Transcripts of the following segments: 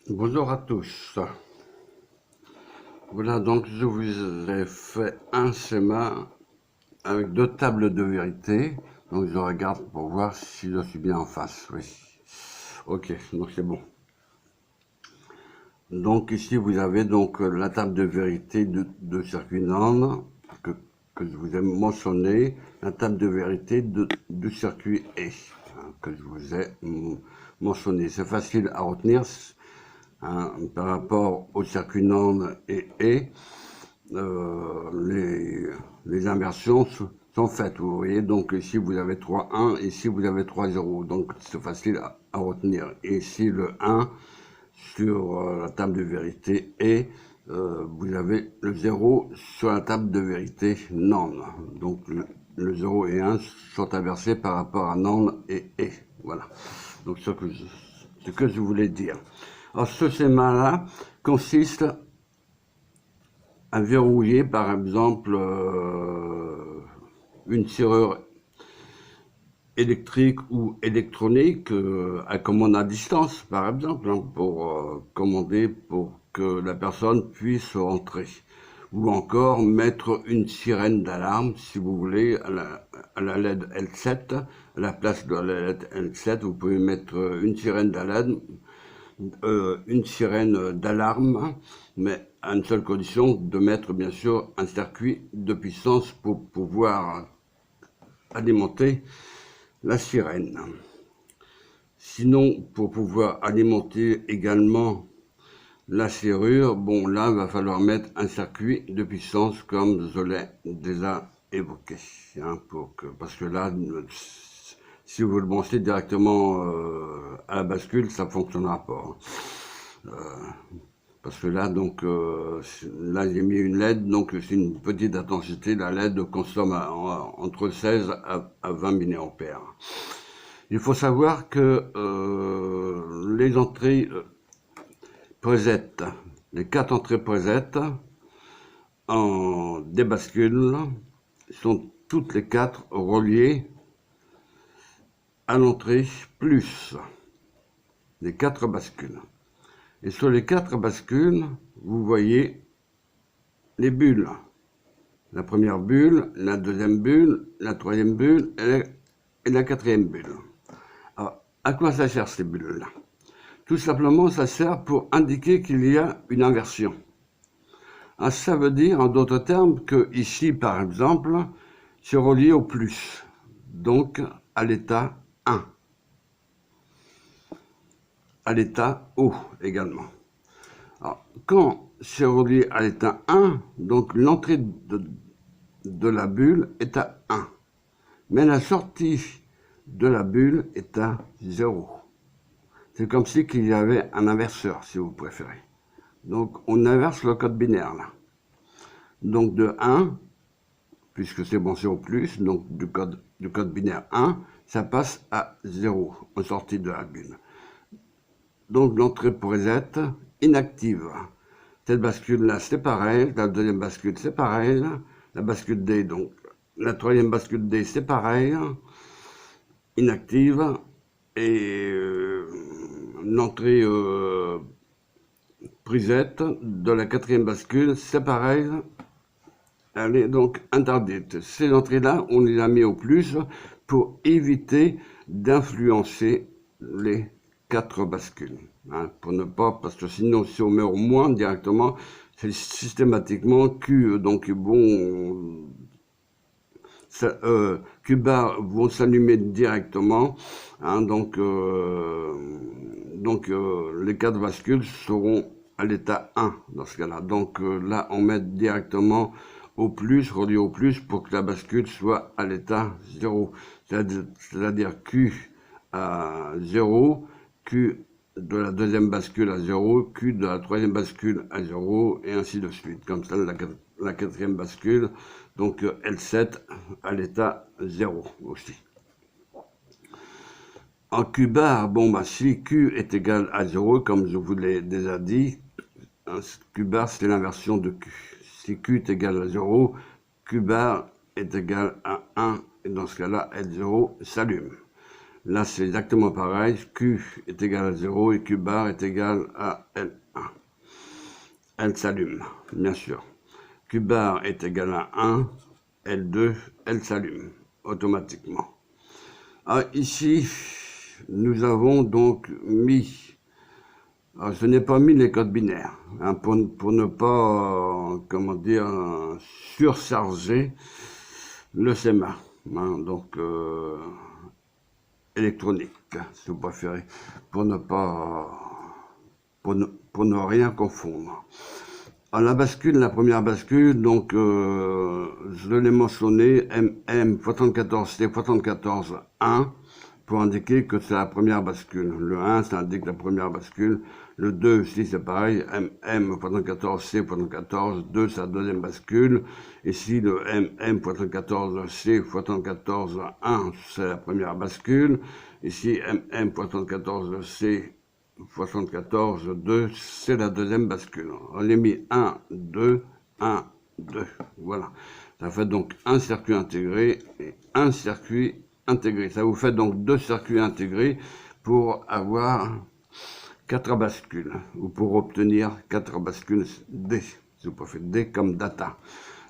Bonjour à tous. Voilà, donc je vous ai fait un schéma avec deux tables de vérité. Donc je regarde pour voir si je suis bien en face. Oui. Ok, donc c'est bon. Donc ici vous avez donc la table de vérité de circuit NAND que je vous ai mentionné, la table de vérité du circuit E que je vous ai mentionné. C'est facile à retenir. Par rapport au circuit NAND et les inversions sont faites. Vous voyez, donc ici vous avez 3 1, ici vous avez 3 0. Donc c'est facile à retenir. Et ici le 1 sur la table de vérité et vous avez le 0 sur la table de vérité NAND. Donc le 0 et 1 sont inversés par rapport à NAND et E. Voilà. Donc ce que je voulais dire. Alors ce schéma-là consiste à verrouiller par exemple une serrure électrique ou électronique à commande à distance par exemple, pour commander pour que la personne puisse rentrer. Ou encore mettre une sirène d'alarme, si vous voulez, à la LED L7. À la place de la LED L7, vous pouvez mettre une sirène d'alarme, mais à une seule condition, de mettre bien sûr un circuit de puissance pour pouvoir alimenter la sirène. Sinon, pour pouvoir alimenter également la serrure, bon là, il va falloir mettre un circuit de puissance comme je l'ai déjà évoqué. Parce que là, si vous le branchez directement à la bascule, ça ne fonctionnera pas. Parce que là, donc, là j'ai mis une LED, donc c'est une petite intensité. La LED consomme entre 16 à 20 mA. Il faut savoir que les entrées preset, les 4 entrées preset en débascule sont toutes les 4 reliées à l'entrée plus les 4 bascules. Et sur les 4 bascules, vous voyez les bulles. La première bulle, la deuxième bulle, la troisième bulle et la quatrième bulle. Alors, à quoi ça sert ces bulles-là? Tout simplement, ça sert pour indiquer qu'il y a une inversion. Alors, ça veut dire, en d'autres termes, que ici, par exemple, c'est relié au plus, donc à l'état 1, à l'état O également. Alors, quand c'est relié à l'état 1, donc l'entrée de la bulle est à 1, mais la sortie de la bulle est à 0. C'est comme si qu'il y avait un inverseur, si vous préférez. Donc on inverse le code binaire là. Donc de 1, puisque c'est branché au plus, donc du code binaire 1, ça passe à 0 en sortie de la bulle. Donc l'entrée preset inactive. Cette bascule-là, c'est pareil. La deuxième bascule, c'est pareil. La bascule D, donc la troisième bascule D, c'est pareil. Inactive. Et l'entrée preset de la quatrième bascule, c'est pareil. Elle est donc interdite. Ces entrées-là, on les a mis au plus pour éviter d'influencer les 4 bascules. Pour ne pas, parce que sinon, si on met au moins directement, c'est systématiquement Q. Donc, bon, Q bar vont s'allumer directement. Donc, les 4 bascules seront à l'état 1 dans ce cas-là. Donc, là, on met directement au plus, relié au plus, pour que la bascule soit à l'état 0. C'est-à-dire Q à 0, Q de la deuxième bascule à 0, Q de la troisième bascule à 0, et ainsi de suite. Comme ça, la quatrième bascule, donc L7 à l'état 0 aussi. En Q bar, bon, si Q est égal à 0, comme je vous l'ai déjà dit, Q bar c'est l'inversion de Q. Si Q est égal à 0, Q bar est égal à 1, et dans ce cas-là, L0 s'allume. Là, c'est exactement pareil. Q est égal à 0 et Q bar est égal à L1. Elle s'allume, bien sûr. Q bar est égal à 1, L2, elle s'allume automatiquement. Ah, ici, nous avons donc mis, alors je n'ai pas mis les codes binaires, hein, pour ne pas, comment dire, surcharger le schéma, hein, donc électronique, si vous préférez, pour ne pas, pour ne rien confondre. À la bascule, la première bascule, donc je l'ai mentionné, MM74C 74 1, pour indiquer que c'est la première bascule. Le 1, ça indique la première bascule. Le 2 aussi, c'est pareil, MM74C 74 2, c'est la deuxième bascule. Ici, le MM74C 74 1, c'est la première bascule. Ici, MM74C 74, 2, c'est la deuxième bascule. On les mis 1, 2, 1, 2. Voilà. Ça fait donc un circuit intégré et un circuit intégré. Ça vous fait donc 2 circuits intégrés pour avoir 4 bascules, ou pour obtenir 4 bascules D. Si vous préférez D comme data.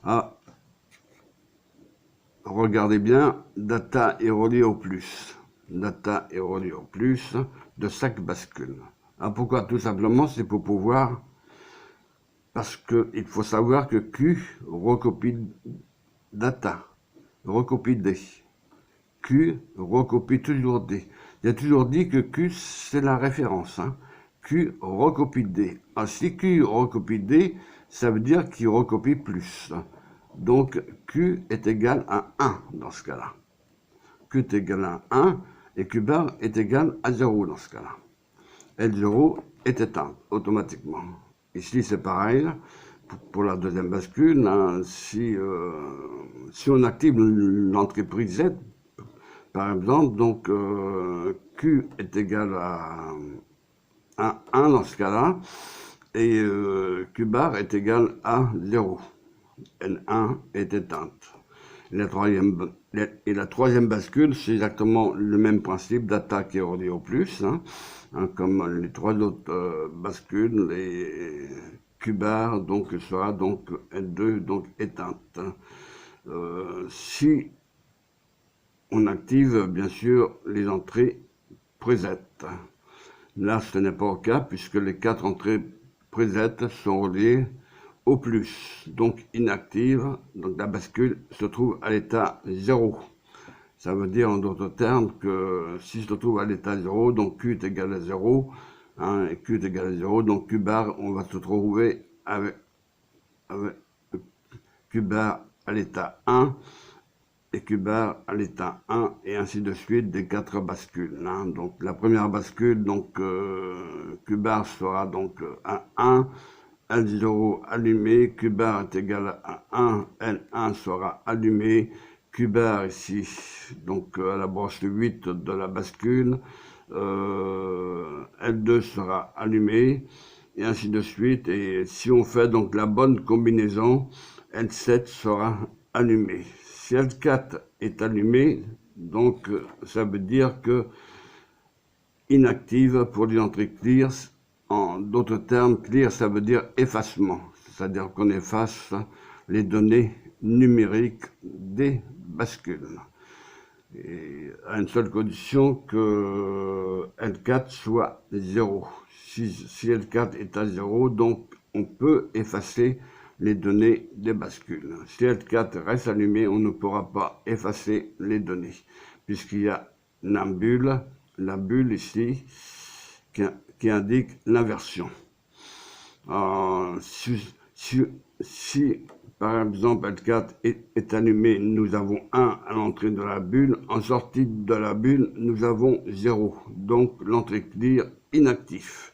Ah, regardez bien, data est relié au plus. Data est relié au plus de chaque bascule. Ah, pourquoi? Tout simplement, c'est pour pouvoir, parce qu'il faut savoir que Q recopie data, recopie D. Q recopie toujours D. Il y a toujours dit que Q, c'est la référence. Hein. Q recopie D. Ah, si Q recopie D, ça veut dire qu'il recopie plus. Donc, Q est égal à 1 dans ce cas-là. Q est égal à 1 et Q bar est égal à 0 dans ce cas-là. L0 est éteinte automatiquement. Ici, c'est pareil. Pour la deuxième bascule, hein, si on active l'entrée preset, par exemple, donc Q est égal à 1 dans ce cas-là, et Q bar est égal à 0. N1 est éteinte. Et la troisième bascule, c'est exactement le même principe d'attaque et relié au plus, hein, comme les 3 autres bascules, les Q bar donc sera donc L2 donc éteinte. Si on active bien sûr les entrées preset. Là, ce n'est pas le cas puisque les 4 entrées preset sont reliées au plus, donc inactive, donc la bascule se trouve à l'état 0. Ça veut dire en d'autres termes que si se trouve à l'état 0, donc Q est égal à 0, hein, et Q est égal à 0, donc Q bar, on va se trouver avec Q bar à l'état 1, et Q bar à l'état 1, et ainsi de suite des 4 bascules. Hein. Donc la première bascule, donc Q bar sera donc à 1, L0 allumé, Q bar est égal à 1, L1 sera allumé, Q bar ici, donc à la broche 8 de la bascule, L2 sera allumé, et ainsi de suite. Et si on fait donc la bonne combinaison, L7 sera allumé. Si L4 est allumé, donc ça veut dire que inactive pour les entrées clear. En d'autres termes, clear, ça veut dire effacement, c'est-à-dire qu'on efface les données numériques des bascules. Et à une seule condition que L4 soit 0. Si L4 est à 0, donc on peut effacer les données des bascules. Si L4 reste allumé, on ne pourra pas effacer les données, puisqu'il y a la bulle ici, qui indique l'inversion. Si par exemple L4 est allumé, nous avons 1 à l'entrée de la bulle. En sortie de la bulle, nous avons 0. Donc l'entrée clear inactif.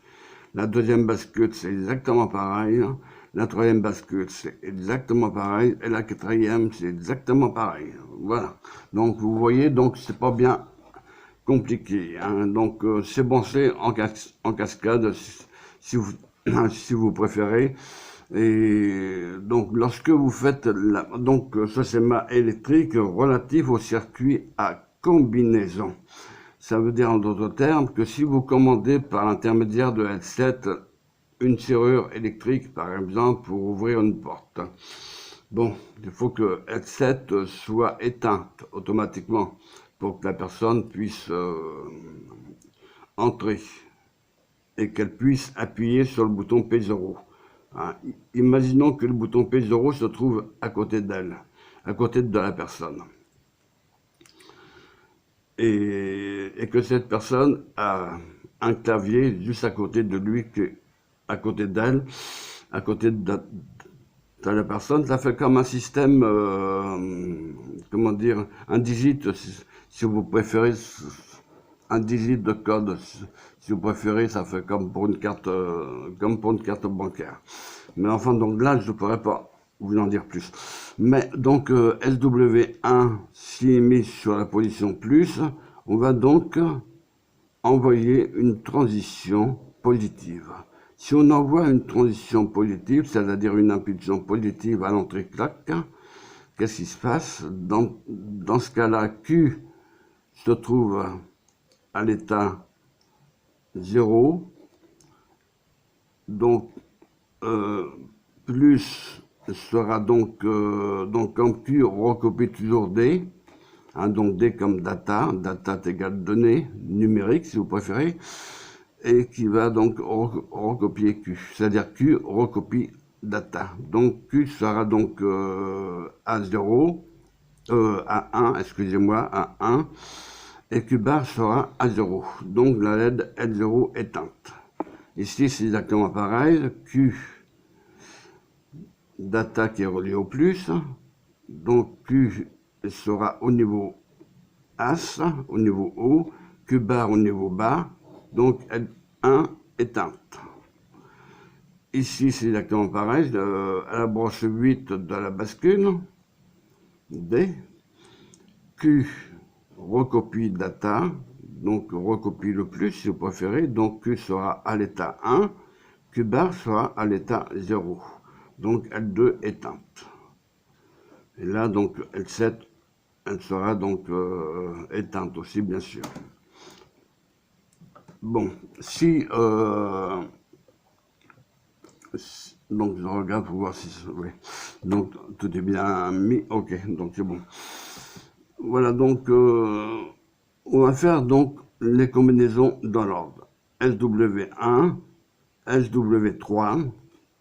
La deuxième bascule, c'est exactement pareil. La troisième bascule, c'est exactement pareil. Et la quatrième, c'est exactement pareil. Voilà. Donc vous voyez, donc c'est pas bien compliqué. Hein. Donc c'est pensé en cascade si vous préférez. Et donc lorsque vous faites ce schéma électrique relatif au circuit à combinaison, Ça veut dire en d'autres termes que si vous commandez par l'intermédiaire de L7 une serrure électrique, par exemple, pour ouvrir une porte, bon, il faut que L7 soit éteinte automatiquement pour que la personne puisse entrer et qu'elle puisse appuyer sur le bouton P0. Hein. Imaginons que le bouton P0 se trouve à côté d'elle, à côté de la personne. Et que cette personne a un clavier juste à côté de lui, à côté d'elle, à côté de la personne. Ça fait comme un système, comment dire, un digit, si vous préférez, un digit de code, si vous préférez, ça fait comme pour une carte bancaire. Mais enfin, donc là, je ne pourrais pas vous en dire plus. Mais donc, SW1, s'il est mis sur la position plus, on va donc envoyer une transition positive. Si on envoie une transition positive, c'est-à-dire une impulsion positive à l'entrée claque, qu'est-ce qui se passe? Dans ce cas-là, Q se trouve à l'état 0, donc plus sera donc comme Q recopie toujours D, hein, donc D comme data est égal données numérique si vous préférez, et qui va donc recopier Q, c'est-à-dire Q recopie data. Donc Q sera donc à 0, à 1, excusez-moi, à 1, et Q bar sera à 0. Donc la LED L0 éteinte. Ici, c'est exactement pareil. Q data qui est relié au plus. Donc Q sera au niveau As, au niveau haut. Q bar au niveau bas. Donc L1 éteinte. Ici, c'est exactement pareil. À la broche 8 de la bascule. D. Q recopie data. Donc recopie le plus si vous préférez. Donc Q sera à l'état 1. Q bar sera à l'état 0. Donc L2 éteinte. Et là, donc L7, elle sera donc éteinte aussi, bien sûr. Bon, donc je regarde pour voir si... Oui. Donc tout est bien mis. Ok, donc c'est bon. Voilà, donc on va faire donc les combinaisons dans l'ordre. SW1, SW3,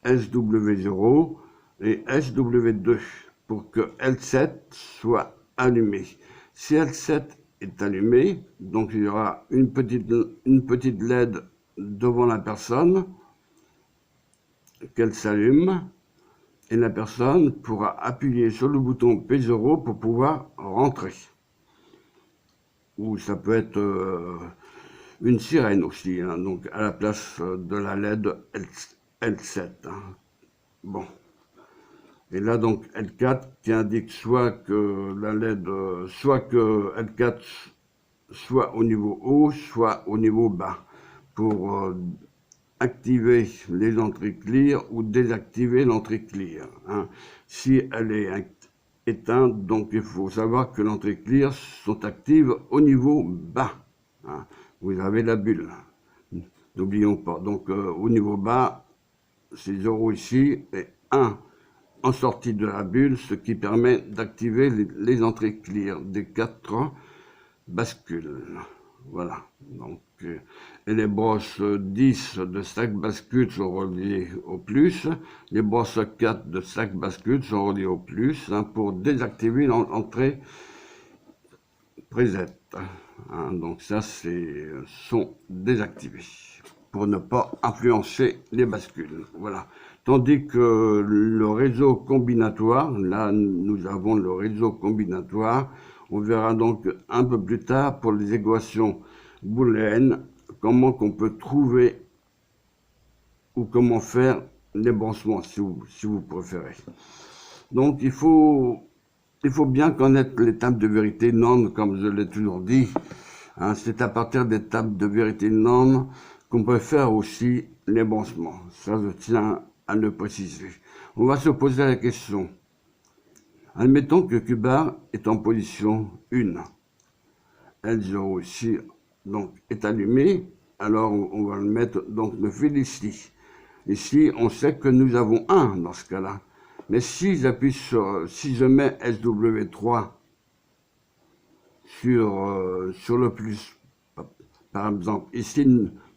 SW0 et SW2 pour que L7 soit allumé. Si L7 est allumé, donc il y aura une petite LED devant la personne, qu'elle s'allume, et la personne pourra appuyer sur le bouton P0 pour pouvoir rentrer. Ou ça peut être une sirène aussi, hein, donc à la place de la LED L7. Hein. Bon. Et là, donc, L4 qui indique soit que la LED, soit que L4 soit au niveau haut, soit au niveau bas, pour activer les entrées clear ou désactiver l'entrée clear. Hein. Si elle est éteinte, donc il faut savoir que l'entrée clear sont actives au niveau bas. Hein. Vous avez la bulle. N'oublions pas. Donc, au niveau bas, c'est 0 ici et 1 en sortie de la bulle, ce qui permet d'activer les entrées clear des 4 bascules. Voilà. Donc, et les brosses 10 de chaque bascule sont reliées au plus. Les brosses 4 de chaque bascule sont reliées au plus, hein, pour désactiver l'entrée preset. Hein, donc ça, sont désactivés pour ne pas influencer les bascules. Voilà. Tandis que le réseau combinatoire, là nous avons le réseau combinatoire, on verra donc un peu plus tard pour les équations booléennes, comment qu'on peut trouver ou comment faire les branchements, si vous préférez. Donc il faut bien connaître les tables de vérité non, comme je l'ai toujours dit. Hein, c'est à partir des tables de vérité non qu'on peut faire aussi les branchements. Ça, je tiens à le préciser. On va se poser la question. Admettons que Q bar est en position 1. L0 ici donc est allumé, alors on va le mettre donc le fil ici. Ici, on sait que nous avons 1 dans ce cas-là. Mais si j'appuie si je mets SW3 sur le plus, par exemple, ici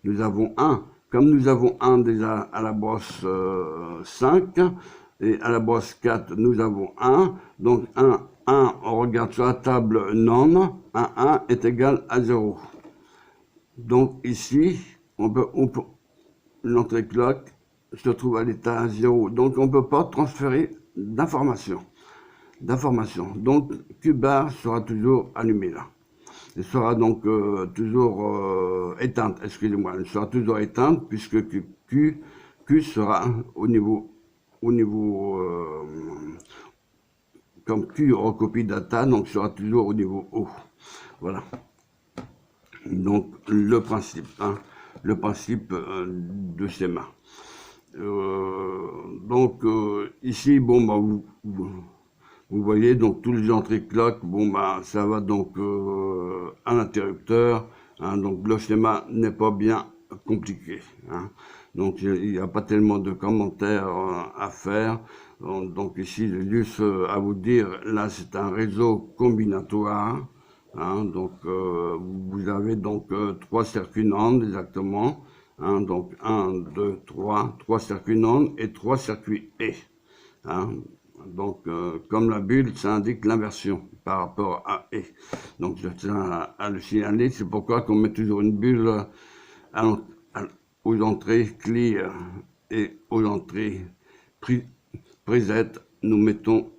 nous avons 1. Comme nous avons 1 déjà à la brosse 5 et à la brosse 4, nous avons 1. Donc 1, on regarde sur la table non, 1 est égal à 0. Donc ici, l'entrée clock se trouve à l'état 0. Donc on ne peut pas transférer d'informations. Donc Q-bar sera toujours allumé là. Elle sera donc toujours éteinte, excusez-moi, elle sera toujours éteinte puisque Q sera au niveau comme Q recopie data, donc sera toujours au niveau haut. Voilà. Donc le principe de ces mains. Donc ici, bon, bah, vous voyez, donc tous les entrées clock, bon, bah, ça va donc à l'interrupteur. Hein, donc le schéma n'est pas bien compliqué. Hein. Donc il n'y a pas tellement de commentaires à faire. Donc ici, j'ai juste à vous dire, là c'est un réseau combinatoire. Hein, donc vous avez donc 3 circuits NAND exactement. Hein, donc 1, 2, 3 circuits NAND et 3 circuits E. Hein. Donc comme la bulle, ça indique l'inversion par rapport à E. Donc je tiens à le signaler, c'est pourquoi qu'on met toujours une bulle aux entrées clear et aux entrées preset, nous mettons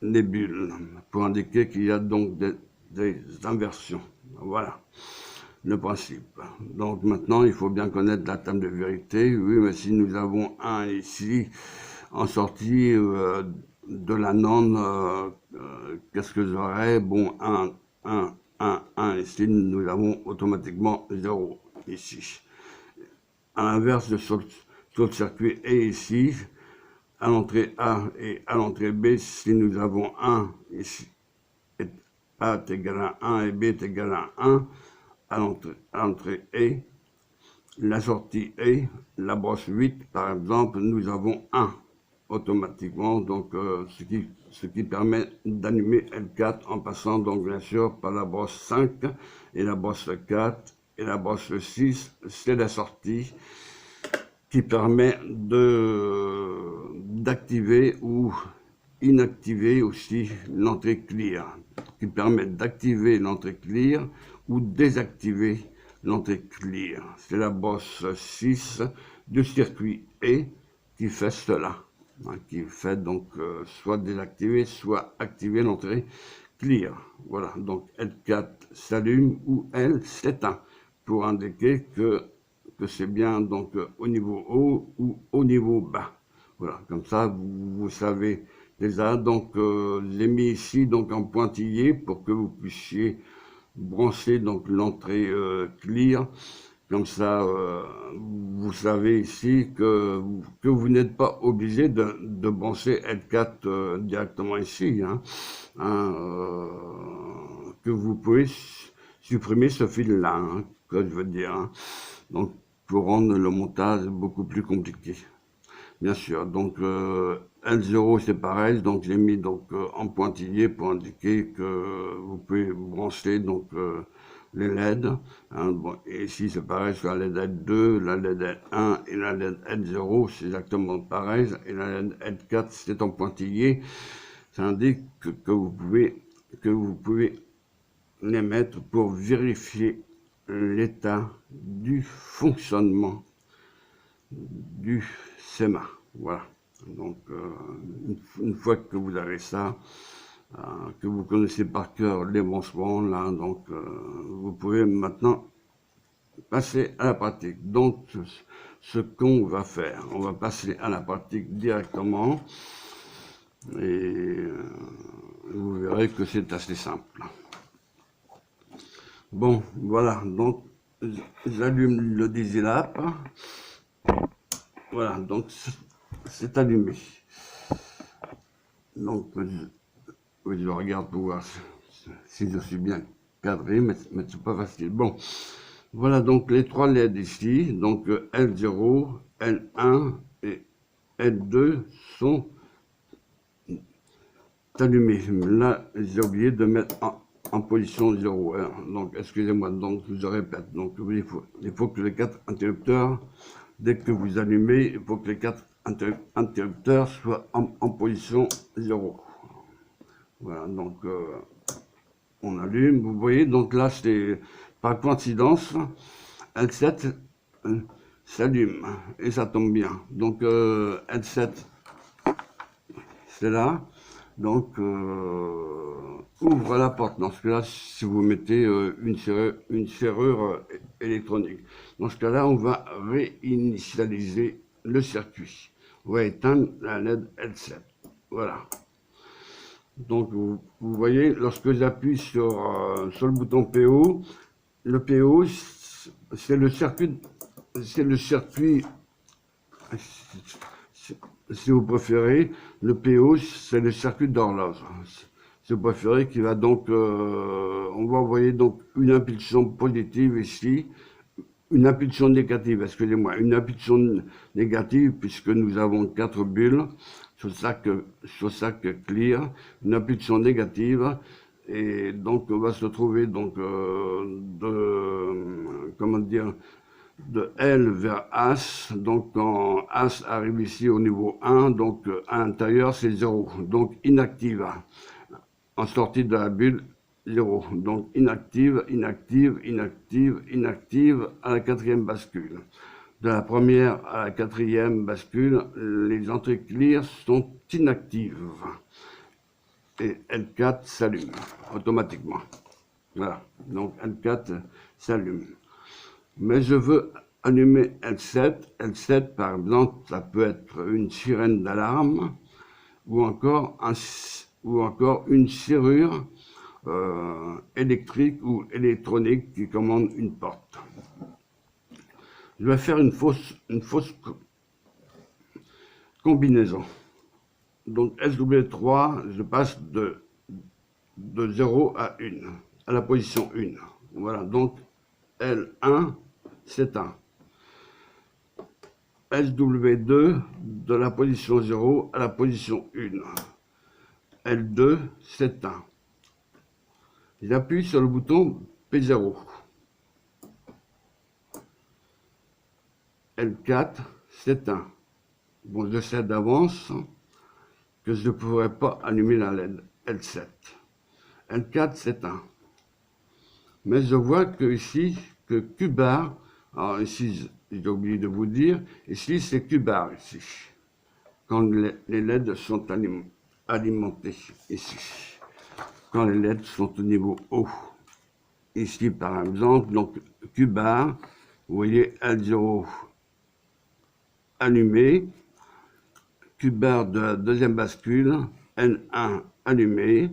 les bulles pour indiquer qu'il y a donc des inversions. Voilà le principe. Donc maintenant, il faut bien connaître la table de vérité. Oui, mais si nous avons 1 ici en sortie de la NAND, qu'est-ce que j'aurais? Bon, 1, 1, 1, 1. Ici, nous avons automatiquement 0 ici. À l'inverse de sur le circuit E ici, à l'entrée A et à l'entrée B, si nous avons 1 ici, A est égal à 1 et B est égal à 1, à l'entrée E, la sortie E, la brosse 8 par exemple, nous avons 1 automatiquement, donc ce qui permet d'allumer L4 en passant donc bien sûr par la brosse 5 et la brosse 4 et la brosse 6, c'est la sortie qui permet d'activer ou inactiver aussi l'entrée clear, qui permet d'activer l'entrée clear ou désactiver l'entrée clear. C'est la brosse 6 du circuit E qui fait cela, hein, qui fait donc soit désactiver, soit activer l'entrée clear. Voilà, donc L4 s'allume ou L s'éteint pour indiquer que c'est bien donc au niveau haut ou au niveau bas. Voilà, comme ça vous savez déjà. Donc j'ai mis ici donc en pointillé pour que vous puissiez brancher donc l'entrée clear. Comme ça, vous savez ici que vous n'êtes pas obligé de brancher L4 directement ici. Hein, que vous pouvez supprimer ce fil-là, hein, que je veux dire. Hein. Donc, pour rendre le montage beaucoup plus compliqué. Bien sûr, donc L0 c'est pareil, donc j'ai mis donc en pointillé pour indiquer que vous pouvez brancher donc les LED. Hein, bon, et ici c'est pareil sur la LED L2, la LED L1 et la LED L0, c'est exactement pareil. Et la LED L4 c'est en pointillé. Ça indique que vous pouvez les mettre pour vérifier l'état du fonctionnement du SEMA. Voilà. Donc, une fois que vous avez ça, que vous connaissez par cœur les branchements, là, donc, vous pouvez maintenant passer à la pratique. Donc, ce qu'on va faire, on va passer à la pratique directement et vous verrez que c'est assez simple. Bon, voilà, donc j'allume le Digilamp. Voilà, donc c'est allumé. Donc, je regarde pour voir si je suis bien cadrer, mais c'est pas facile. Bon, voilà donc les 3 LED ici. Donc L0, L1 et L2 sont allumés. Là, j'ai oublié de mettre en position 0. Hein. Donc, excusez-moi, donc je vous répète. Donc, il faut que les 4 interrupteurs, dès que vous allumez, il faut que les 4 interrupteurs soient en position 0. Voilà, donc on allume. Vous voyez, donc là, c'est par coïncidence, L7 s'allume et ça tombe bien. Donc L7, c'est là. Donc, ouvre la porte. Dans ce cas-là, si vous mettez une serrure électronique. Dans ce cas-là, on va réinitialiser le circuit. On va éteindre la LED L7. Voilà. Donc, vous voyez, lorsque j'appuie sur le bouton PO, le PO, c'est le circuit, si vous préférez, le PO, c'est le circuit d'horloge. Si vous préférez, qui va donc, on va envoyer donc une impulsion positive ici, une impulsion négative, excusez-moi, une impulsion négative, puisque nous avons 4 bulles sur chaque clear, une impulsion négative, et donc on va se trouver donc comment dire, de L vers As, donc quand As arrive ici au niveau 1, donc à l'intérieur c'est 0, donc inactive, en sortie de la bulle 0, donc inactive, inactive, inactive, inactive à la 4e bascule. De la première à la 4e bascule, les entrées clear sont inactives et L4 s'allume automatiquement. Voilà, donc L4 s'allume. Mais je veux allumer L7. L7, par exemple, ça peut être une sirène d'alarme ou encore une serrure électrique ou électronique qui commande une porte. Je vais faire une fausse combinaison. Donc SW3, je passe de 0 à 1, à la position 1. Voilà, donc L1 s'éteint. SW2 de la position 0 à la position 1. L2 s'éteint. J'appuie sur le bouton P0. L4 s'éteint. Bon, je sais d'avance que je ne pourrai pas allumer la LED L7. L4 s'éteint. Mais je vois que ici, que Q bar, alors ici, j'ai oublié de vous dire, ici c'est Q bar, ici, quand les LED sont alimentés, ici, quand les LED sont au niveau haut. Ici, par exemple, donc Q bar, vous voyez L0 allumé, Q bar de la 2e bascule, L1 allumé,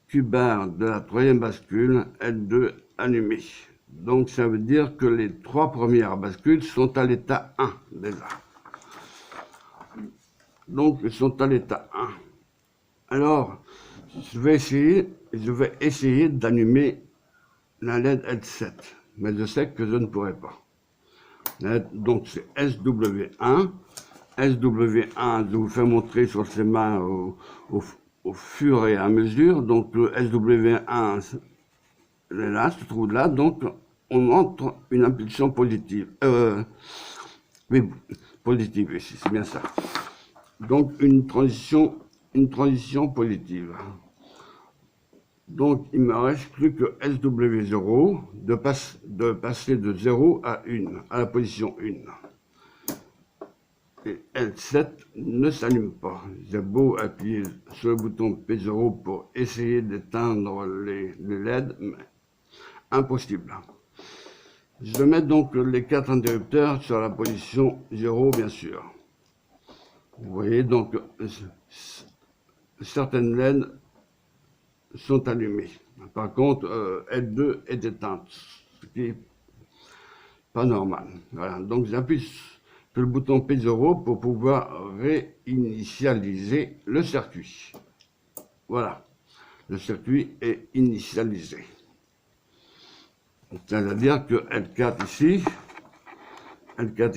Q bar de la 3e bascule, L2 allumé. Donc ça veut dire que les 3 premières bascules sont à l'état 1 déjà. Donc ils sont à l'état 1. Alors je vais essayer d'allumer la LED L7, mais je sais que je ne pourrai pas. Donc c'est SW1. SW1, je vous fais montrer sur ces mains au fur et à mesure. Donc le SW1 là, se trouve là, donc on entre une impulsion positive. Oui, positive ici, c'est bien ça. Donc une transition positive. Donc il ne me reste plus que SW0 de passer de 0 à 1, à la position 1. Et L7 ne s'allume pas. J'ai beau appuyer sur le bouton P0 pour essayer d'éteindre les LED, mais impossible. Je mets donc les 4 interrupteurs sur la position 0, bien sûr. Vous voyez donc certaines LED sont allumées. Par contre, L2 est éteinte, ce qui n'est pas normal. Voilà. Donc j'appuie sur le bouton P0 pour pouvoir réinitialiser le circuit. Voilà, le circuit est initialisé. C'est-à-dire que L4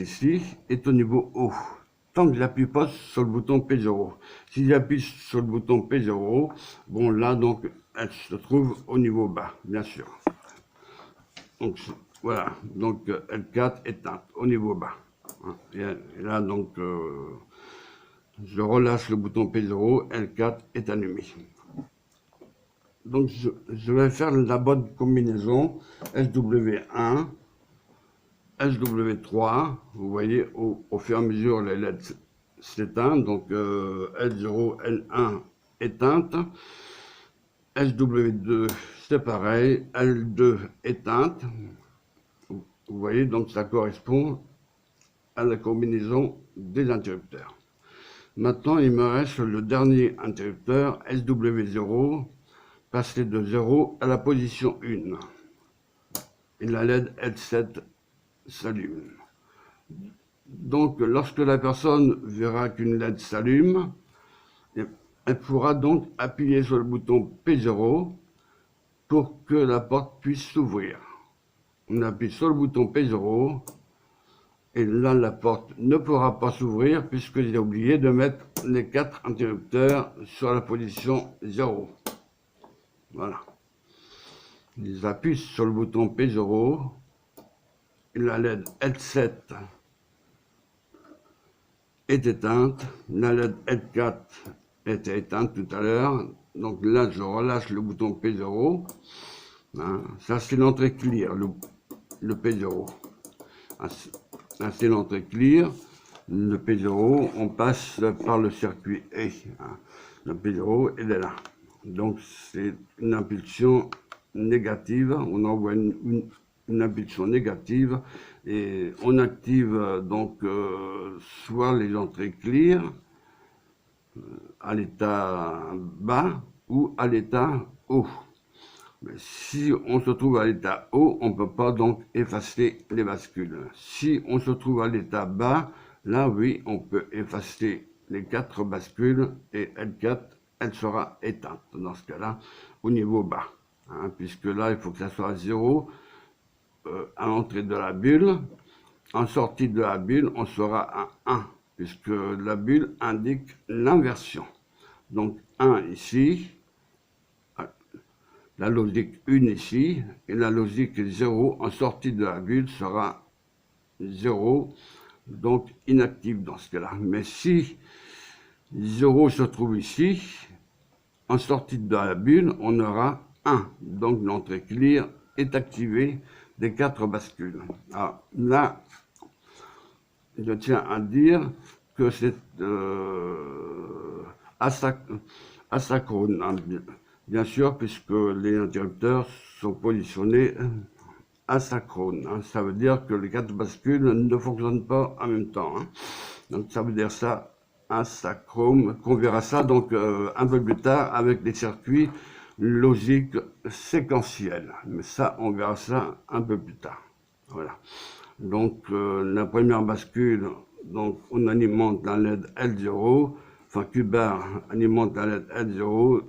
ici est au niveau haut. Tant que j'appuie pas sur le bouton P0. Si j'appuie sur le bouton P0, bon là donc elle se trouve au niveau bas, bien sûr. Donc voilà, donc L4 éteinte au niveau bas. Et là donc je relâche le bouton P0, L4 est allumé. Donc je vais faire la bonne combinaison SW1, SW3, vous voyez au fur et à mesure les LED s'éteignent, donc L0, L1 éteinte, SW2 c'est pareil, L2 éteinte, vous voyez donc ça correspond à la combinaison des interrupteurs. Maintenant il me reste le dernier interrupteur SW0, passer de 0 à la position 1 et la LED L7 s'allume. Donc, lorsque la personne verra qu'une LED s'allume, elle pourra donc appuyer sur le bouton P0 pour que la porte puisse s'ouvrir. On appuie sur le bouton P0 et là, la porte ne pourra pas s'ouvrir puisque j'ai oublié de mettre les 4 interrupteurs sur la position 0. Voilà. Ils appuient sur le bouton P0 et la LED L7 est éteinte, la LED L4 était éteinte tout à l'heure, donc là je relâche le bouton P0, hein. Ça c'est l'entrée clear, le P0, ça c'est l'entrée clear, le P0, on passe par le circuit E, hein. Le P0 il est là, donc c'est une impulsion négative, on envoie une impulsion négative et on active donc soit les entrées clear à l'état bas ou à l'état haut. Mais si on se trouve à l'état haut, on ne peut pas donc effacer les bascules. Si on se trouve à l'état bas, là oui, on peut effacer les 4 bascules et L4, elle sera éteinte dans ce cas-là au niveau bas, hein, puisque là il faut que ça soit 0 à l'entrée de la bulle. En sortie de la bulle, on sera à 1, puisque la bulle indique l'inversion. Donc 1 ici, la logique 1 ici, et la logique 0 en sortie de la bulle sera 0, donc inactive dans ce cas-là. Mais si 0 se trouve ici, en sortie de la bulle, on aura 1, donc l'entrée clear est activée des 4 bascules. Alors là, je tiens à dire que c'est asynchrone, hein, bien sûr, puisque les interrupteurs sont positionnés asynchrone. Hein. Ça veut dire que les 4 bascules ne fonctionnent pas en même temps. Hein. Donc ça veut dire ça, asynchrone, qu'on verra ça donc un peu plus tard avec les circuits logiques séquentiels. Mais ça, on verra ça un peu plus tard. Voilà. Donc la première bascule, donc on alimente la LED L0, enfin Q-bar alimente la LED L0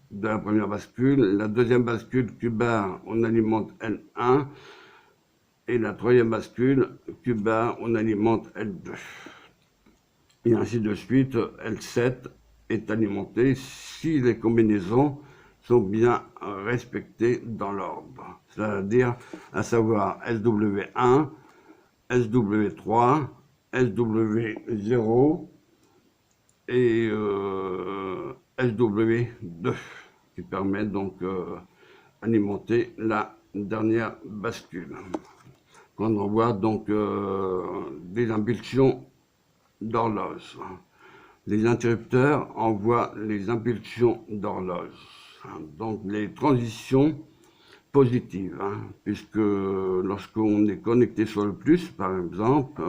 de la première bascule, la deuxième bascule Q-bar on alimente L1 et la troisième bascule Q-bar on alimente L2 et ainsi de suite. L7 est alimenté si les combinaisons sont bien respectées dans l'ordre, c'est-à-dire à savoir SW1, SW3, SW0 et SW2 qui permet donc d'alimenter la dernière bascule. Quand on voit donc des impulsions d'horloge. Les interrupteurs envoient les impulsions d'horloge, donc les transitions positives, hein, puisque lorsqu'on est connecté sur le plus, par exemple,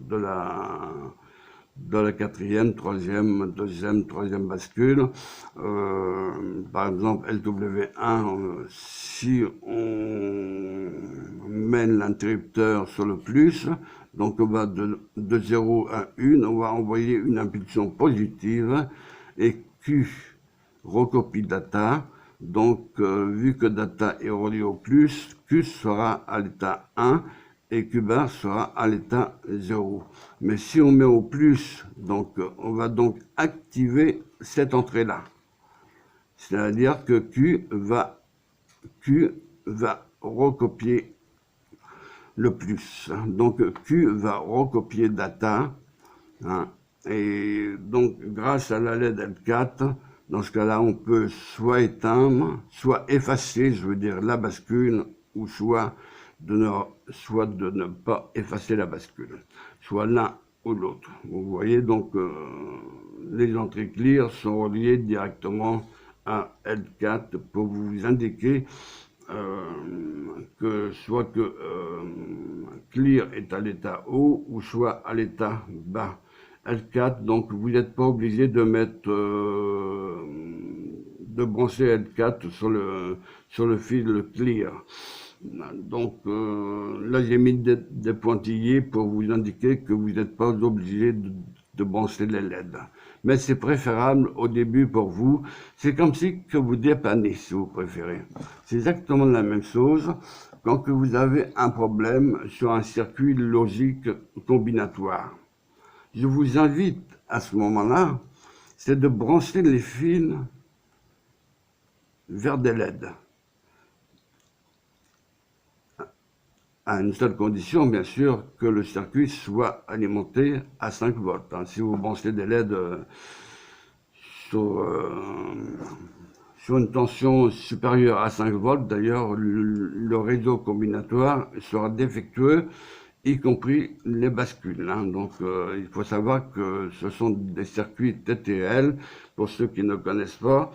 de la quatrième, troisième, deuxième, troisième bascule, par exemple LW1, si on mène l'interrupteur sur le plus, donc on va de 0 à 1, on va envoyer une impulsion positive et Q recopie data Donc, vu que data est relié au plus, Q sera à l'état 1 et Q bar sera à l'état 0. Mais si on met au plus, donc on va donc activer cette entrée-là. C'est-à-dire que Q va recopier le plus. Donc Q va recopier data. Hein, et donc grâce à la LED L4, dans ce cas-là, on peut soit éteindre, soit effacer, je veux dire, la bascule, ou soit de ne pas effacer la bascule, soit l'un ou l'autre. Vous voyez, donc les entrées clear sont reliées directement à L4 pour vous indiquer que soit que clear est à l'état haut ou soit à l'état bas. L4, donc vous n'êtes pas obligé de mettre de brancher L4 sur le fil clear. Donc là j'ai mis des pointillés pour vous indiquer que vous n'êtes pas obligé de brancher les LED. Mais c'est préférable au début pour vous. C'est comme si que vous dépannez, si vous préférez. C'est exactement la même chose quand que vous avez un problème sur un circuit logique combinatoire. Je vous invite à ce moment-là, c'est de brancher les fils vers des LED. À une seule condition, bien sûr, que le circuit soit alimenté à 5 volts. Si vous branchez des LED sur une tension supérieure à 5 volts, d'ailleurs, le réseau combinatoire sera défectueux, y compris les bascules. Donc, il faut savoir que ce sont des circuits TTL, pour ceux qui ne connaissent pas.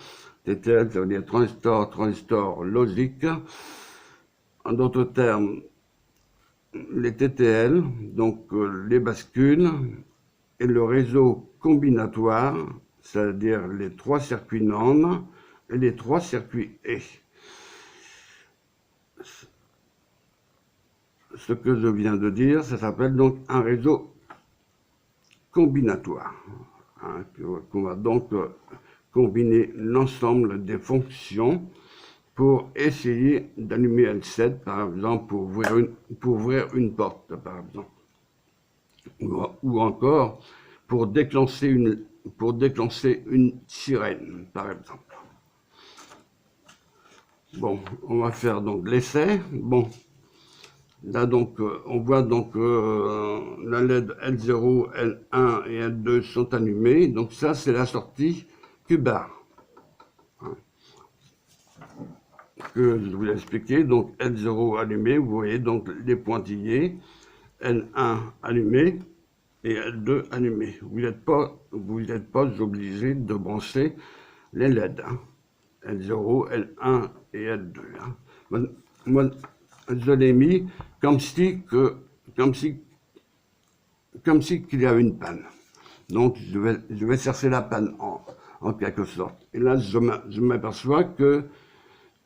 TTL, ça veut dire transistor logique. En d'autres termes, les TTL, donc les bascules, et le réseau combinatoire, c'est-à-dire les 3 circuits NAND et les 3 circuits E. Ce que je viens de dire, ça s'appelle donc un réseau combinatoire. Hein, qu'on va donc combiner l'ensemble des fonctions pour essayer d'allumer L7, par exemple, pour ouvrir une porte, par exemple. Ou encore pour déclencher une sirène, par exemple. Bon, on va faire donc l'essai. Bon, là donc, on voit donc la LED L0, L1 et L2 sont allumées. Donc ça, c'est la sortie Q-bar. Que je vous l'ai expliqué, donc L0 allumé, vous voyez donc les pointillés, L1 allumé et L2 allumé. Vous n'êtes pas obligé de brancher les LED, hein. L0, L1 et L2. Hein. Moi, je l'ai mis comme si qu'il y avait une panne. Donc je vais chercher la panne en quelque sorte. Et là, je m'aperçois que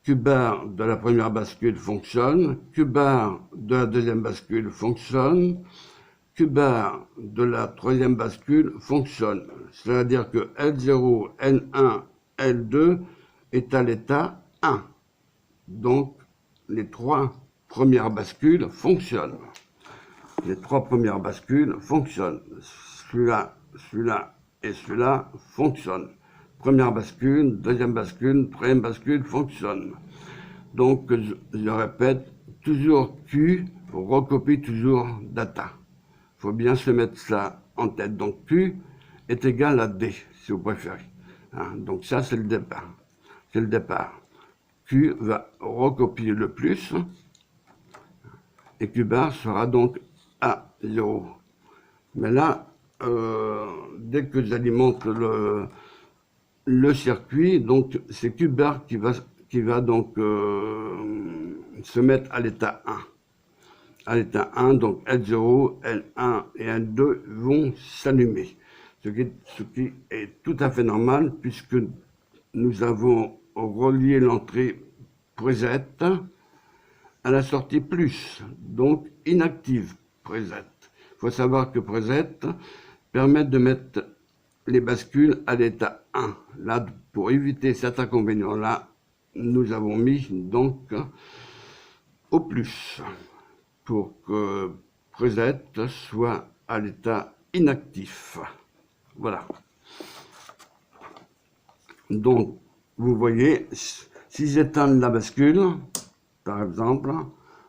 Q-bar de la première bascule fonctionne, Q-bar de la deuxième bascule fonctionne, Q-bar de la troisième bascule fonctionne. C'est-à-dire que L0, L1, L2 est à l'état 1. Donc, les 3 premières bascules fonctionnent. Les 3 premières bascules fonctionnent. Celui-là et celui-là fonctionnent. Première bascule, deuxième bascule, troisième bascule fonctionne. Donc, je répète, toujours Q recopie toujours data. Il faut bien se mettre ça en tête. Donc, Q est égal à D, si vous préférez. Hein, donc, ça, c'est le départ. C'est le départ. Q va recopier le plus et Q bar sera donc à 0. Mais là, dès que j'alimente le circuit, donc c'est Q bar qui va donc se mettre à l'état 1. À l'état 1, donc L0, L1 et L2 vont s'allumer. Ce qui est tout à fait normal puisque nous avons relié l'entrée preset à la sortie plus, donc inactive preset. Il faut savoir que preset permet de mettre les bascules à l'état 1. Là, pour éviter cet inconvénient-là, nous avons mis donc au plus pour que preset soit à l'état inactif. Voilà. Donc, vous voyez, si j'éteins la bascule, par exemple,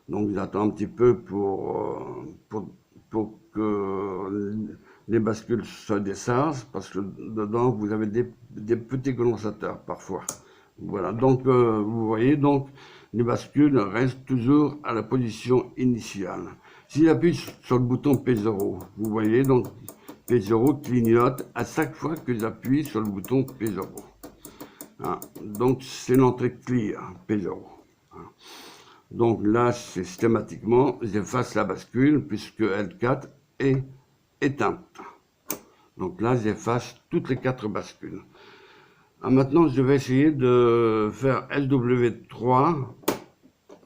donc j'attends un petit peu pour que les bascules se déchargent, parce que dedans, vous avez des petits condensateurs parfois. Voilà, donc vous voyez, donc les bascules restent toujours à la position initiale. Si j'appuie sur le bouton P0, vous voyez, donc P0 clignote à chaque fois que j'appuie sur le bouton P0. Hein, donc c'est l'entrée clear, P0. Hein. Donc là, systématiquement, j'efface la bascule puisque L4 est éteinte. Donc là, j'efface toutes les 4 bascules. Alors maintenant, je vais essayer de faire SW3.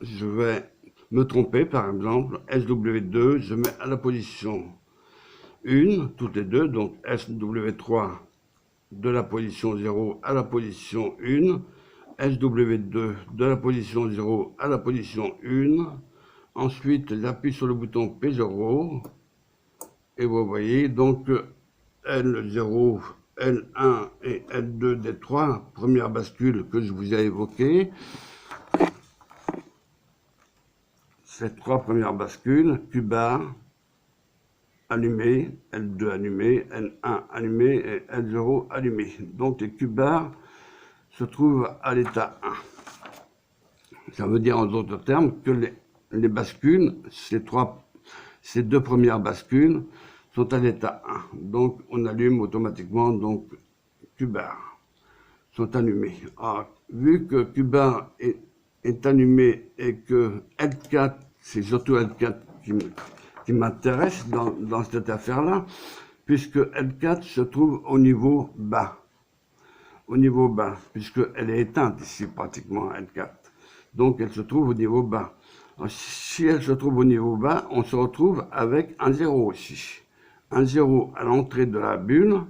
Je vais me tromper, par exemple. SW2, je mets à la position 1, toutes les deux. Donc SW3 de la position 0 à la position 1. SW2 de la position 0 à la position 1. Ensuite, j'appuie sur le bouton P0. Et vous voyez, donc L0, L1 et L2 des 3 premières bascules que je vous ai évoquées. Ces 3 premières bascules, Q bar allumé, L2 allumé, L1 allumé et L0 allumé. Donc les Q bars se trouvent à l'état 1. Ça veut dire en d'autres termes que les bascules, ces 2 premières bascules, sont à l'état 1. Donc on allume automatiquement, donc Q bar sont allumés. Alors, vu que Q bar est allumé et que L4, c'est surtout L4 qui m'intéresse dans cette affaire-là, puisque L4 se trouve au niveau bas. Au niveau bas, puisqu'elle est éteinte ici pratiquement, L4. Donc elle se trouve au niveau bas. Alors, si elle se trouve au niveau bas, on se retrouve avec un 0 aussi. Un 0 à l'entrée de la bulle.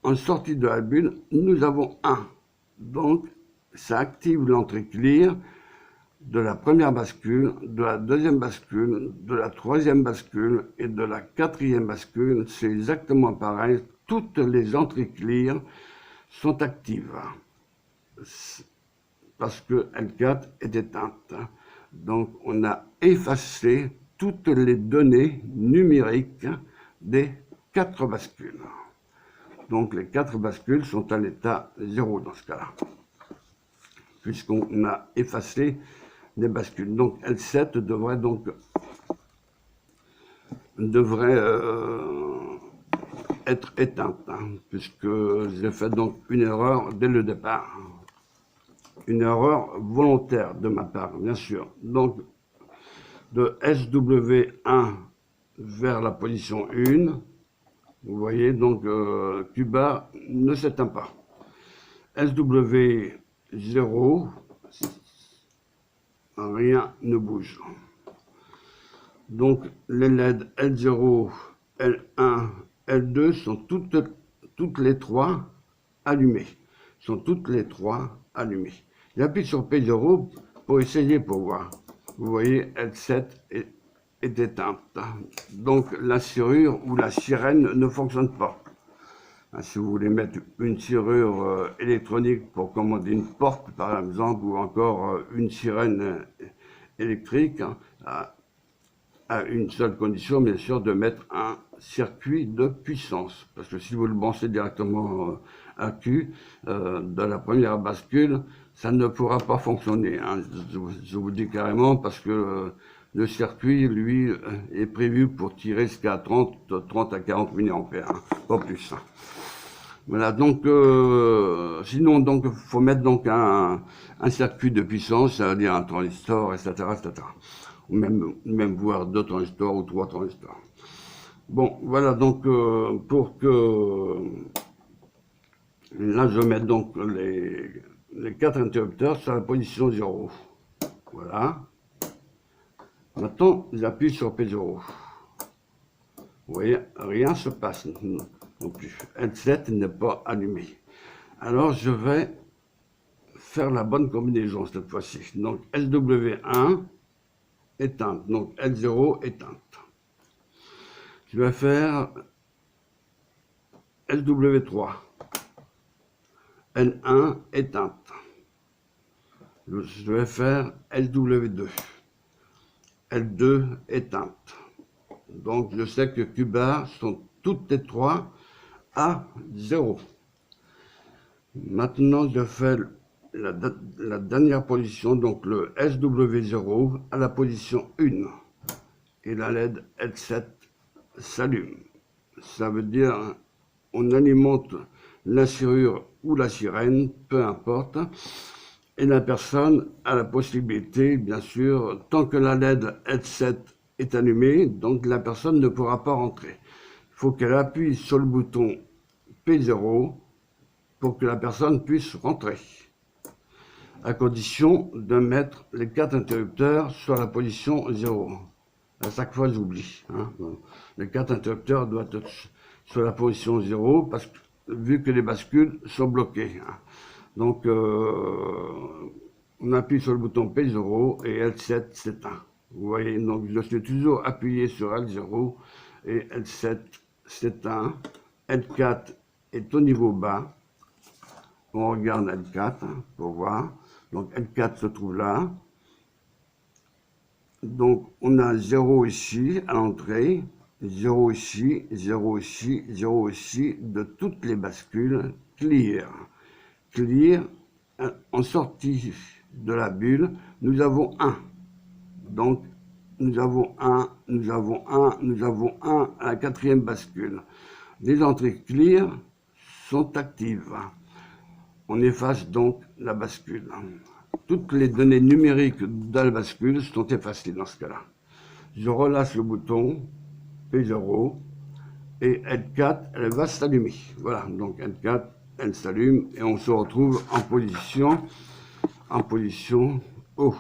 En sortie de la bulle, nous avons 1. Donc ça active l'entrée clear de la première bascule, de la deuxième bascule, de la troisième bascule et de la quatrième bascule. C'est exactement pareil. Toutes les entrées clear sont actives parce que L4 est éteinte. Donc on a effacé toutes les données numériques des 4 bascules. Donc les 4 bascules sont à l'état 0 dans ce cas-là, puisqu'on a effacé les bascules. Donc L7 devrait être éteinte, puisque j'ai fait donc une erreur dès le départ. Une erreur volontaire de ma part, bien sûr. Donc, de SW1 vers la position 1, vous voyez, donc Q bar ne s'éteint pas. SW0, rien ne bouge. Donc, les LED L0, L1, L2 sont toutes les 3 allumées. Sont toutes les 3 allumées. J'appuie sur P0 pour essayer pour voir. Vous voyez, L7 est éteinte. Donc la serrure ou la sirène ne fonctionne pas. Si vous voulez mettre une serrure électronique pour commander une porte, par exemple, ou encore une sirène électrique, à une seule condition, bien sûr, de mettre un circuit de puissance. Parce que si vous le branchez directement à Q de la première bascule, ça ne pourra pas fonctionner. Hein. Je vous dis carrément, parce que le circuit, lui, est prévu pour tirer jusqu'à 30 à 40 mA, hein, pas plus. Hein. Voilà, donc, sinon, donc, faut mettre donc un circuit de puissance, c'est-à-dire un transistor, etc., etc. Ou même voir 2 transistors ou 3 transistors. Bon, voilà, donc, pour que... Là, je vais mettre donc les 4 interrupteurs sur la position 0. Voilà. Maintenant, j'appuie sur P0. Vous voyez, rien ne se passe non plus. L7 n'est pas allumé. Alors, je vais faire la bonne combinaison cette fois-ci. Donc SW1 éteinte, donc L0 éteinte. Je vais faire SW3, L1 éteinte. Je vais faire SW2, L2 éteinte. Donc je sais que Q bar sont toutes les trois à 0. Maintenant je fais la dernière position, donc le SW0 à la position 1. Et la LED L7 s'allume. Ça veut dire on alimente la serrure ou la sirène, peu importe. Et la personne a la possibilité, bien sûr, tant que la LED L7 est allumée, donc la personne ne pourra pas rentrer. Il faut qu'elle appuie sur le bouton P0 pour que la personne puisse rentrer, à condition de mettre les 4 interrupteurs sur la position 0. À chaque fois, j'oublie. Hein. Les 4 interrupteurs doivent être sur la position 0, parce que, vu que les bascules sont bloquées. Hein. Donc, on appuie sur le bouton P0 et L7 s'éteint. Vous voyez, donc je suis toujours appuyé sur L0 et L7 s'éteint. L4 est au niveau bas. On regarde L4 hein, pour voir. Donc L4 se trouve là. Donc on a 0 ici à l'entrée, 0 ici, 0 ici, 0 ici, de toutes les bascules clear. Clear, en sortie de la bulle, nous avons 1. Donc, nous avons 1, nous avons 1, nous avons 1 à la 4e bascule. Les entrées clear sont actives. On efface donc la bascule. Toutes les données numériques de la bascule sont effacées dans ce cas-là. Je relâche le bouton P0 et L4, elle va s'allumer. Voilà, donc L4, elle s'allume et on se retrouve en position O,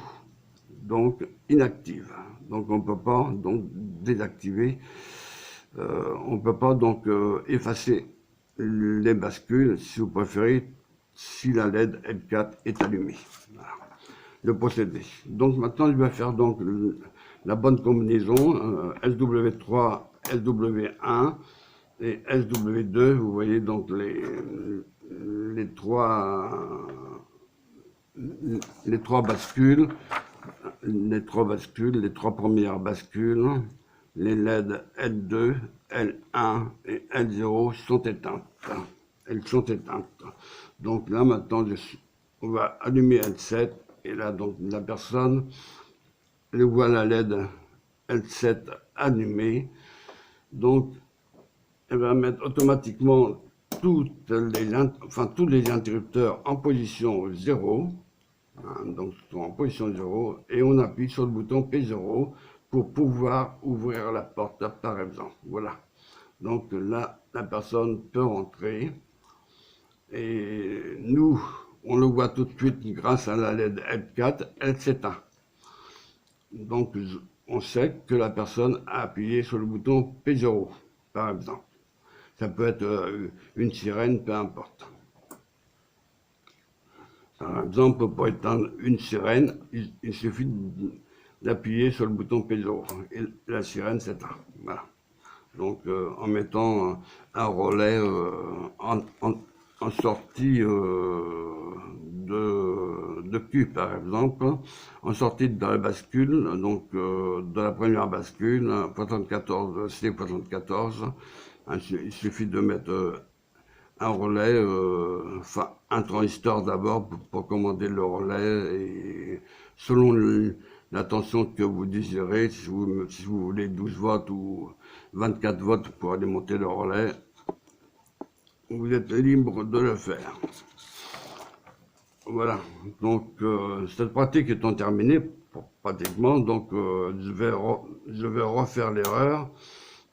donc inactive. Donc on ne peut pas donc désactiver, on ne peut pas donc effacer les bascules, si vous préférez, si la LED L4 est allumée. Voilà. Le procédé. Donc maintenant je vais faire donc la bonne combinaison, SW3, SW1 et SW2, vous voyez donc les trois bascules, les trois premières bascules, les LED L2, L1 et L0 sont éteintes. Elles sont éteintes. Donc là maintenant, on va allumer L7 et là donc la personne, elle voit la LED L7 allumée. Donc elle va mettre automatiquement tous les interrupteurs en position 0, hein, donc en position 0, et on appuie sur le bouton P0 pour pouvoir ouvrir la porte par exemple. Voilà. Donc là, la personne peut rentrer, et nous, on le voit tout de suite grâce à la LED L4, elle s'éteint. Donc on sait que la personne a appuyé sur le bouton P0, par exemple. Ça peut être une sirène, peu importe. Par exemple, pour éteindre une sirène, il suffit d'appuyer sur le bouton P0 et la sirène s'éteint. Voilà. Donc, en mettant un relais en sortie de Q, par exemple, en sortie de la bascule, donc de la première bascule, 74, C74, il suffit de mettre un relais, enfin un transistor d'abord pour commander le relais, et selon la tension que vous désirez, si vous voulez 12 volts ou 24 volts pour alimenter le relais, vous êtes libre de le faire. Voilà, donc cette pratique étant terminée, pratiquement, donc je vais refaire l'erreur.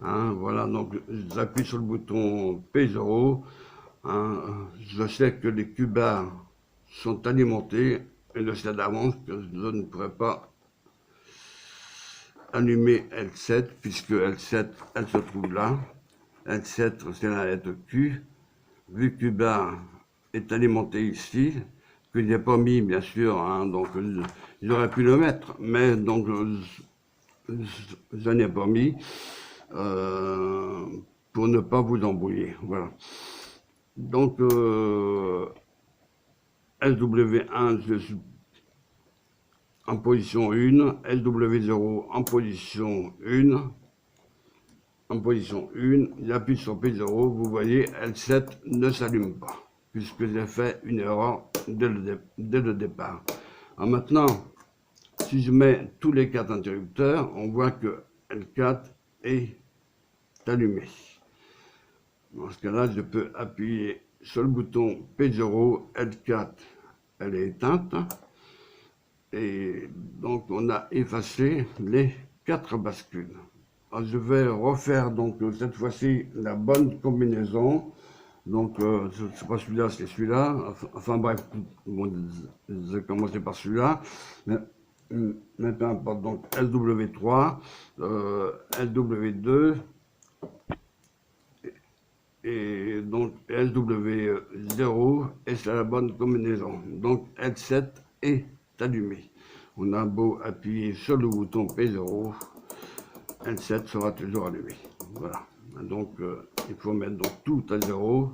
Hein, voilà, donc j'appuie sur le bouton P0. Hein, je sais que les Q bars sont alimentés et je sais d'avance que je ne pourrai pas allumer L7 puisque L7 elle se trouve là. L7 c'est la lettre Q. Vu que Q bar est alimenté ici, que j'ai pas mis, bien sûr, hein, donc j'aurais pu le mettre, mais donc je n'ai pas mis pour ne pas vous embrouiller. Voilà. Donc SW1, je suis en position 1, SW0 en position 1, en position 1, j'appuie sur P0, vous voyez, L7 ne s'allume pas, puisque j'ai fait une erreur dès le départ. Alors maintenant, si je mets tous les 4 interrupteurs, on voit que L4 est allumé. Dans ce cas-là, je peux appuyer sur le bouton P0, L4, elle est éteinte. Et donc, on a effacé les 4 bascules. Alors, je vais refaire donc cette fois-ci la bonne combinaison. Donc, c'est pas celui-là, c'est celui-là. Enfin bref, bon, j'ai commencé par celui-là. Mais peu importe. Donc, SW3, SW2, et donc SW0, et c'est la bonne combinaison. Donc, L7 est allumé. On a beau appuyer sur le bouton P0, L7 sera toujours allumé. Voilà. Donc, il faut mettre donc tout à 0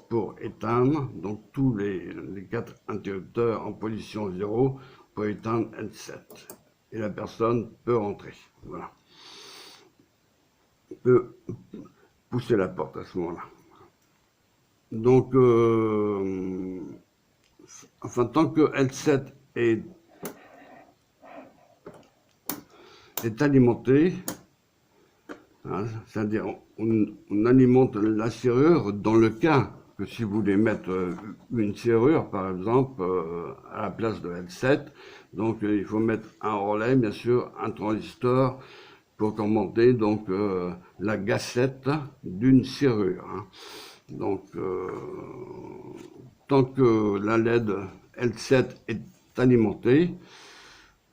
pour éteindre. Donc, tous les 4 interrupteurs en position 0 pour éteindre L7. Et la personne peut rentrer. Voilà. Peut pousser la porte à ce moment-là. Donc, enfin, tant que L7 est alimenté, hein, c'est-à-dire on alimente la serrure dans le cas que si vous voulez mettre une serrure, par exemple, à la place de L7, donc il faut mettre un relais, bien sûr, un transistor, pour commenter donc la gassette d'une serrure. Hein. Donc, tant que la LED L7 est alimentée,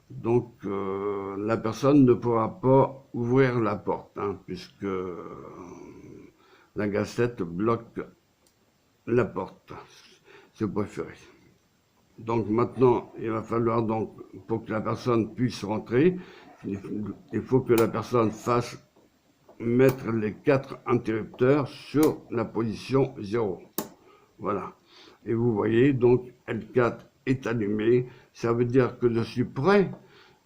donc la personne ne pourra pas ouvrir la porte, hein, puisque la gassette bloque la porte, si vous préférez. Donc maintenant, il va falloir donc, pour que la personne puisse rentrer, il faut que la personne fasse mettre les 4 interrupteurs sur la position 0. Voilà. Et vous voyez, donc L4 est allumé. Ça veut dire que je suis prêt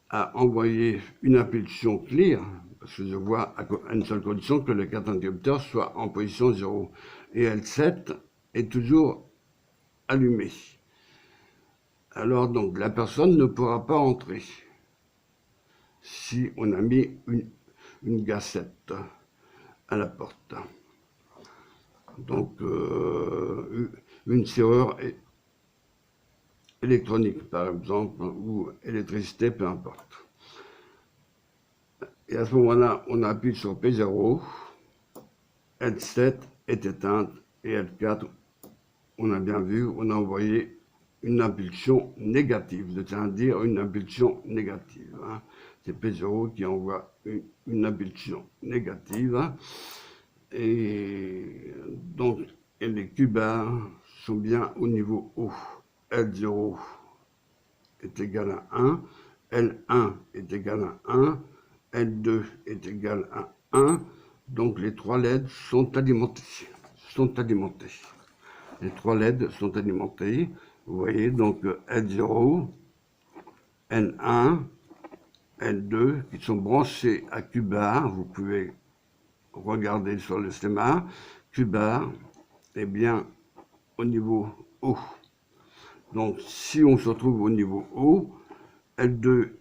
à envoyer une impulsion clear, parce que je vois à une seule condition que les 4 interrupteurs soient en position 0. Et L7 est toujours allumé. Alors donc la personne ne pourra pas entrer si on a mis une gassette à la porte. Donc une serrure électronique par exemple, ou électricité, peu importe. Et à ce moment-là, on appuie sur P0, L7 est éteinte et L4, on a bien vu, on a envoyé une impulsion négative, c'est-à-dire une impulsion négative. Hein. C'est P0 qui envoie une impulsion négative. Hein. Et donc, et les Q-bars sont bien au niveau haut. L0 est égal à 1, L1 est égal à 1, L2 est égal à 1. Donc, les 3 LED sont alimentés. Les 3 LED sont alimentés. Vous voyez, donc L0, N1, L2, qui sont branchés à Q-bar. Vous pouvez regarder sur le schéma. Q-bar est bien au niveau haut. Donc, si on se trouve au niveau haut, L2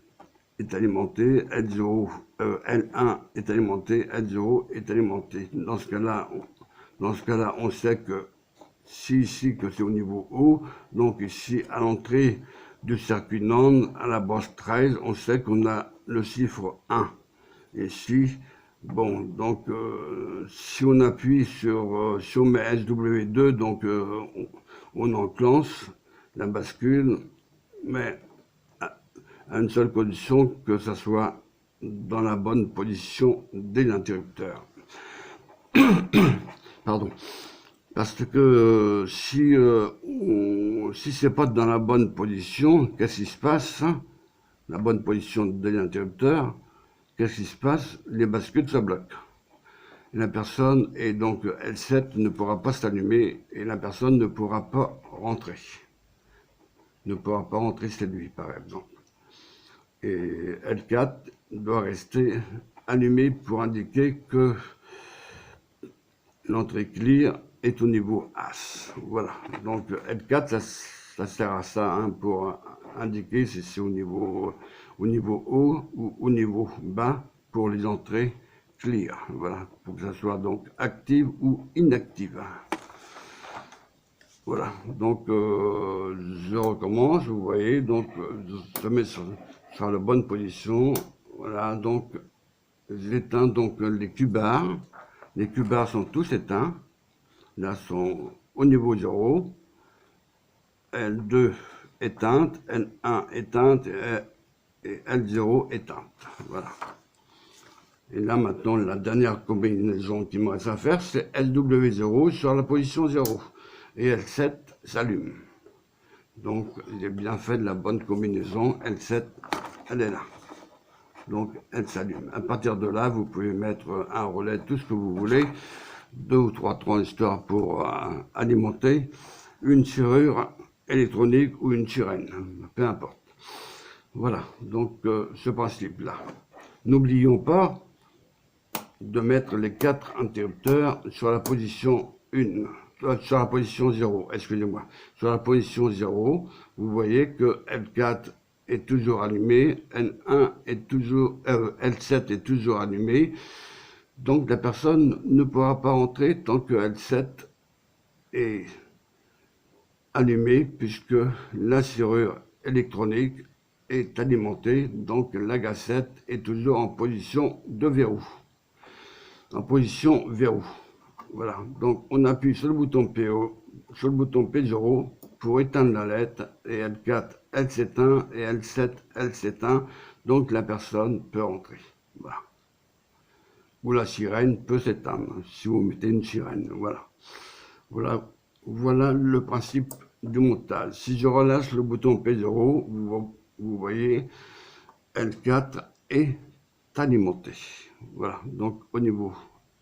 est alimenté, L1 est alimenté, L0 est alimenté. Dans ce cas-là, on sait que si ici que c'est au niveau haut, donc ici à l'entrée du circuit NAND, à la branche 13, on sait qu'on a le chiffre 1. Et si, bon, donc si on appuie sur, si on met SW2, donc on enclenche la bascule, mais à une seule condition, que ça soit dans la bonne position dès l'interrupteur. Pardon. Parce que si c'est pas dans la bonne position, qu'est-ce qui se passe? La bonne position de l'interrupteur, qu'est-ce qui se passe? Les bascules se bloquent. Et la personne, et donc L7 ne pourra pas s'allumer et la personne ne pourra pas rentrer. Ne pourra pas rentrer chez lui, par exemple. Et L4 doit rester allumé pour indiquer que l'entrée clear est au niveau As. Voilà. Donc L4, ça sert à ça, hein, pour indiquer si c'est au niveau haut ou au niveau bas pour les entrées clear. Voilà. Pour que ça soit donc active ou inactive. Voilà. Donc je recommence. Vous voyez. Donc je mets sur la bonne position. Voilà. Donc j'éteins donc les Q-bars. Les Q-bars sont tous éteints. Là sont au niveau 0, L2 éteinte, L1 éteinte et L0 éteinte. Voilà. Et là maintenant, la dernière combinaison qui me reste à faire, c'est LW0 sur la position 0. Et L7 s'allume. Donc j'ai bien fait de la bonne combinaison, L7, elle est là. Donc elle s'allume. À partir de là, vous pouvez mettre un relais, tout ce que vous voulez, 2 ou 3 transistors pour alimenter une serrure électronique ou une sirène, peu importe. Voilà, donc ce principe-là. N'oublions pas de mettre les 4 interrupteurs sur la position 1, sur la position 0, excusez-moi. Sur la position 0, vous voyez que L4 est toujours allumé, L1 est toujours, L7 est toujours allumé. Donc la personne ne pourra pas entrer tant que L7 est allumée, puisque la serrure électronique est alimentée, donc la gâchette est toujours en position de verrou. En position verrou. Voilà, donc on appuie sur le bouton PO, sur le bouton P0 pour éteindre la lettre, et L4, elle s'éteint, et L7, elle s'éteint, donc la personne peut entrer. Voilà. Ou la sirène peut s'éteindre, si vous mettez une sirène, voilà. Voilà le principe du montage. Si je relâche le bouton P0, vous voyez, L4 est alimenté. Voilà, donc au niveau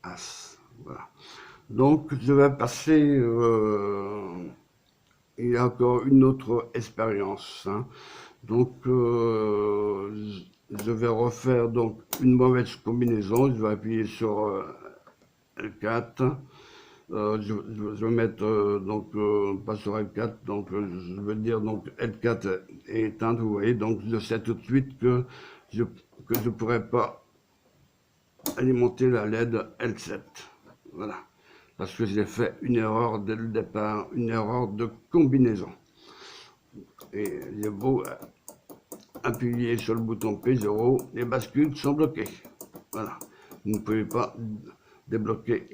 As. Voilà. Donc je vais passer, il y a encore une autre expérience, hein. Donc je vais refaire donc une mauvaise combinaison. Je vais appuyer sur L4. Je vais mettre donc pas sur L4, donc je veux dire donc L4 est éteinte, vous voyez, donc je sais tout de suite que je ne pourrai pas alimenter la LED L7. Voilà. Parce que j'ai fait une erreur dès le départ, une erreur de combinaison. Et j'ai beau appuyer sur le bouton P0, les bascules sont bloquées. Voilà. Vous ne pouvez pas débloquer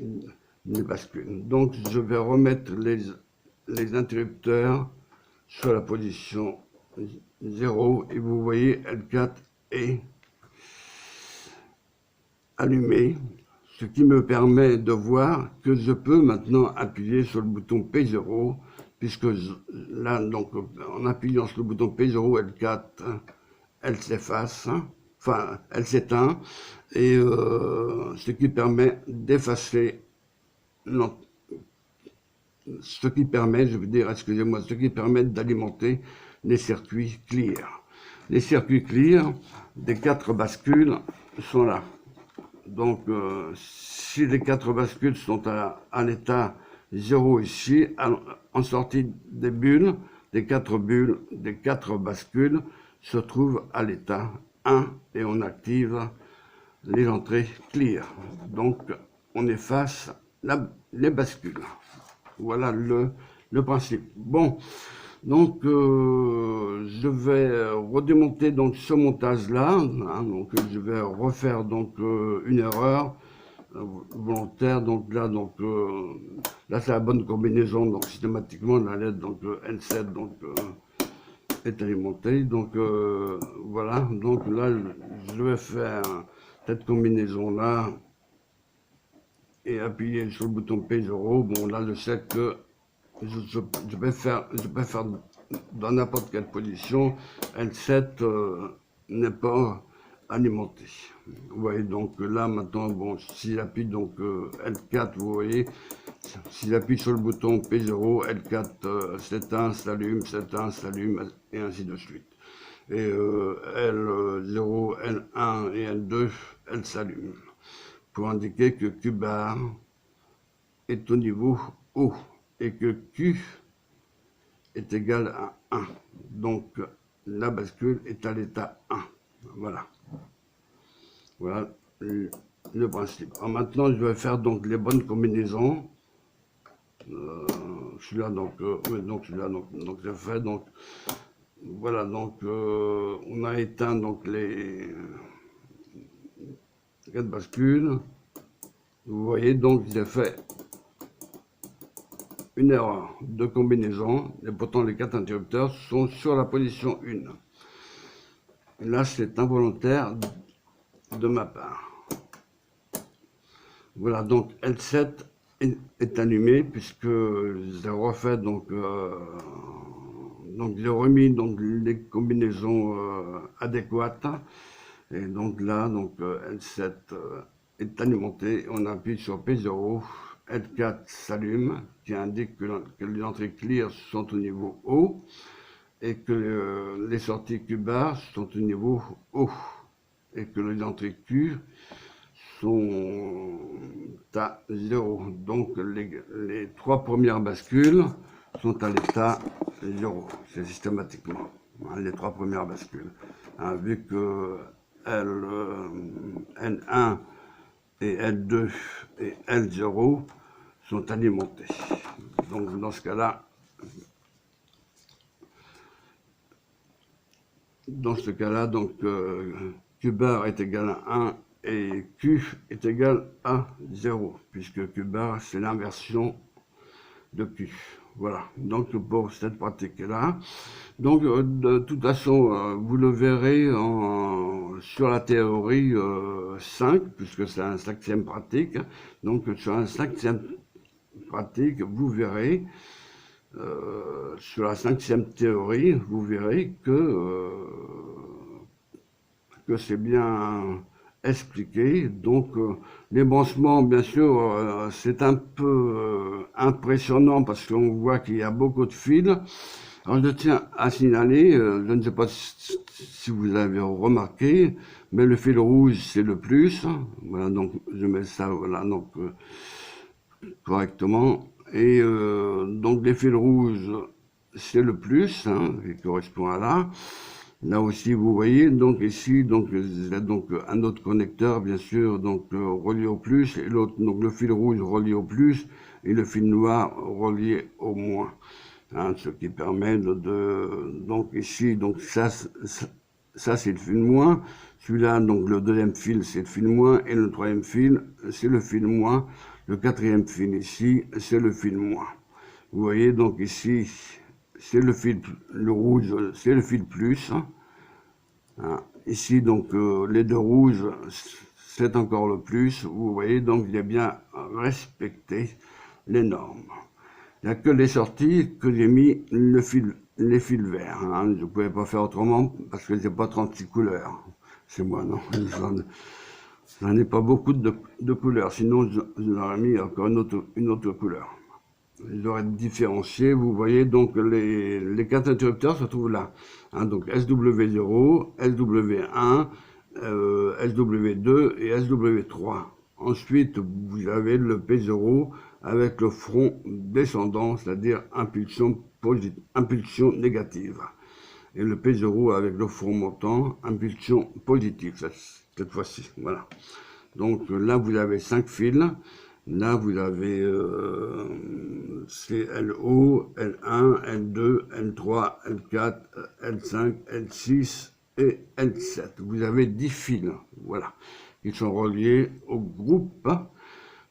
les bascules. Donc je vais remettre les interrupteurs sur la position 0 et vous voyez L4 est allumé, ce qui me permet de voir que je peux maintenant appuyer sur le bouton P0, puisque là, donc, en appuyant sur le bouton P0, L4, elle s'efface, enfin, elle s'éteint, et ce qui permet d'effacer, ce qui permet, je veux dire, excusez-moi, ce qui permet d'alimenter les circuits clear. Les circuits clear des 4 bascules sont là. Donc, si les 4 bascules sont à l'état 0 ici, en sortie des bulles, des 4 bulles, des 4 bascules se trouvent à l'état 1 et on active les entrées clear. Donc, on efface les bascules. Voilà le principe. Bon, donc je vais redémonter donc ce montage-là. Hein, donc je vais refaire donc une erreur volontaire. Donc là c'est la bonne combinaison. Donc systématiquement la lettre donc L7 donc est alimentée. Donc voilà. Donc là je vais faire cette combinaison-là et appuyer sur le bouton P0, bon là je sais que je peux faire dans n'importe quelle position. L7 n'est pas alimenté. Vous voyez donc là maintenant, bon, si j'appuie donc L4, vous voyez, si j'appuie sur le bouton P0, L4 s'éteint, s'allume, et ainsi de suite. Et L0, L1 et L2, elles s'allument. Pour indiquer que Q bar est au niveau haut et que Q est égal à 1. Donc la bascule est à l'état 1. Voilà. Voilà le principe. Alors maintenant, je vais faire donc les bonnes combinaisons. Celui-là, donc celui-là, donc j'ai fait. Donc voilà, donc on a éteint donc les 4 bascules. Vous voyez, donc j'ai fait une erreur de combinaison, et pourtant les 4 interrupteurs sont sur la position 1. Et là, c'est involontaire de ma part. Voilà, donc L7 est allumé puisque j'ai refait donc j'ai remis donc les combinaisons adéquates, et donc là donc L7 est alimenté. On appuie sur P0, L4 s'allume, qui indique que les entrées clear sont au niveau haut et que les sorties Q bar sont au niveau haut et que les entrées Q sont à 0. Donc les 3 premières bascules sont à l'état 0. C'est systématiquement les 3 premières bascules. Vu que L1 et L2 et L0 sont alimentés. Donc dans ce cas-là, donc Q bar est égal à 1 et Q est égal à 0, puisque Q bar c'est l'inversion de Q. Voilà, donc pour cette pratique-là. Donc de toute façon, vous le verrez sur la théorie 5, puisque c'est un 5e pratique. Donc sur un 5e pratique, vous verrez, sur la 5e théorie, vous verrez que c'est bien expliqué. Donc les branchements, bien sûr, c'est un peu impressionnant parce qu'on voit qu'il y a beaucoup de fils. Alors je tiens à signaler, je ne sais pas si vous avez remarqué, mais le fil rouge c'est le plus. Voilà, donc je mets ça voilà donc correctement. Et donc les fils rouges c'est le plus, qui correspond à là. Là aussi, vous voyez, donc ici, donc un autre connecteur, bien sûr, donc relié au plus, et l'autre, donc le fil rouge relié au plus, et le fil noir relié au moins. Ce qui permet donc ici, donc ça c'est le fil moins. Celui-là, donc le deuxième fil, c'est le fil moins, et le troisième fil, c'est le fil moins. Le quatrième fil ici, c'est le fil moins. Vous voyez, donc ici, c'est le fil, le rouge, c'est le fil plus. Ici, donc, les deux rouges, c'est encore le plus. Vous voyez, donc, il a bien respecté les normes. Il n'y a que les sorties que j'ai mis les fils verts. Je ne pouvais pas faire autrement parce que j'ai pas 36 couleurs. C'est moi, non. J'en ai pas beaucoup de couleurs. Sinon, j'aurais mis encore une autre couleur. Ils auraient différencié, vous voyez, donc les 4 interrupteurs se trouvent là. Donc SW0, SW1, SW2 et SW3. Ensuite, vous avez le P0 avec le front descendant, c'est-à-dire impulsion négative. Et le P0 avec le front montant, impulsion positive, cette fois-ci. Voilà. Donc là, vous avez 5 fils. Là, vous avez LO, L1, L2, L3, L4, L5, L6 et L7. Vous avez 10 fils, voilà. Ils sont reliés au groupe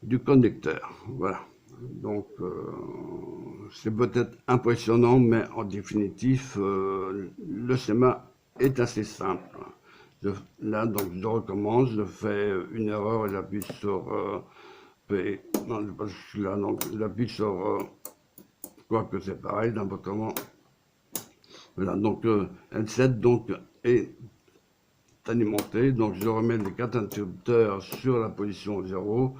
du conducteur, voilà. Donc, c'est peut-être impressionnant, mais en définitive, le schéma est assez simple. Là, donc, je recommence, je fais une erreur et j'appuie sur P, non, je sais pas si je suis là, donc j'appuie sur, quoique c'est pareil, n'importe comment. Voilà, donc L7 donc, est alimenté, donc je remets les 4 interrupteurs sur la position 0,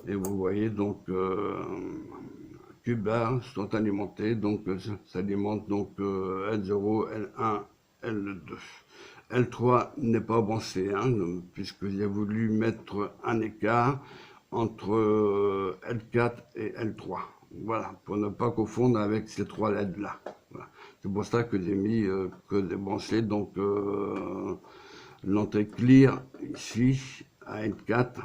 et vous voyez donc Q bar sont alimentés, donc ça alimente donc L0, L1, L2. L3 n'est pas branché, hein, puisque j'ai voulu mettre un écart entre L4 et L3. Voilà, pour ne pas confondre avec ces trois LED là. Voilà. C'est pour ça que j'ai mis que des branchés, donc l'entrée clear ici à L4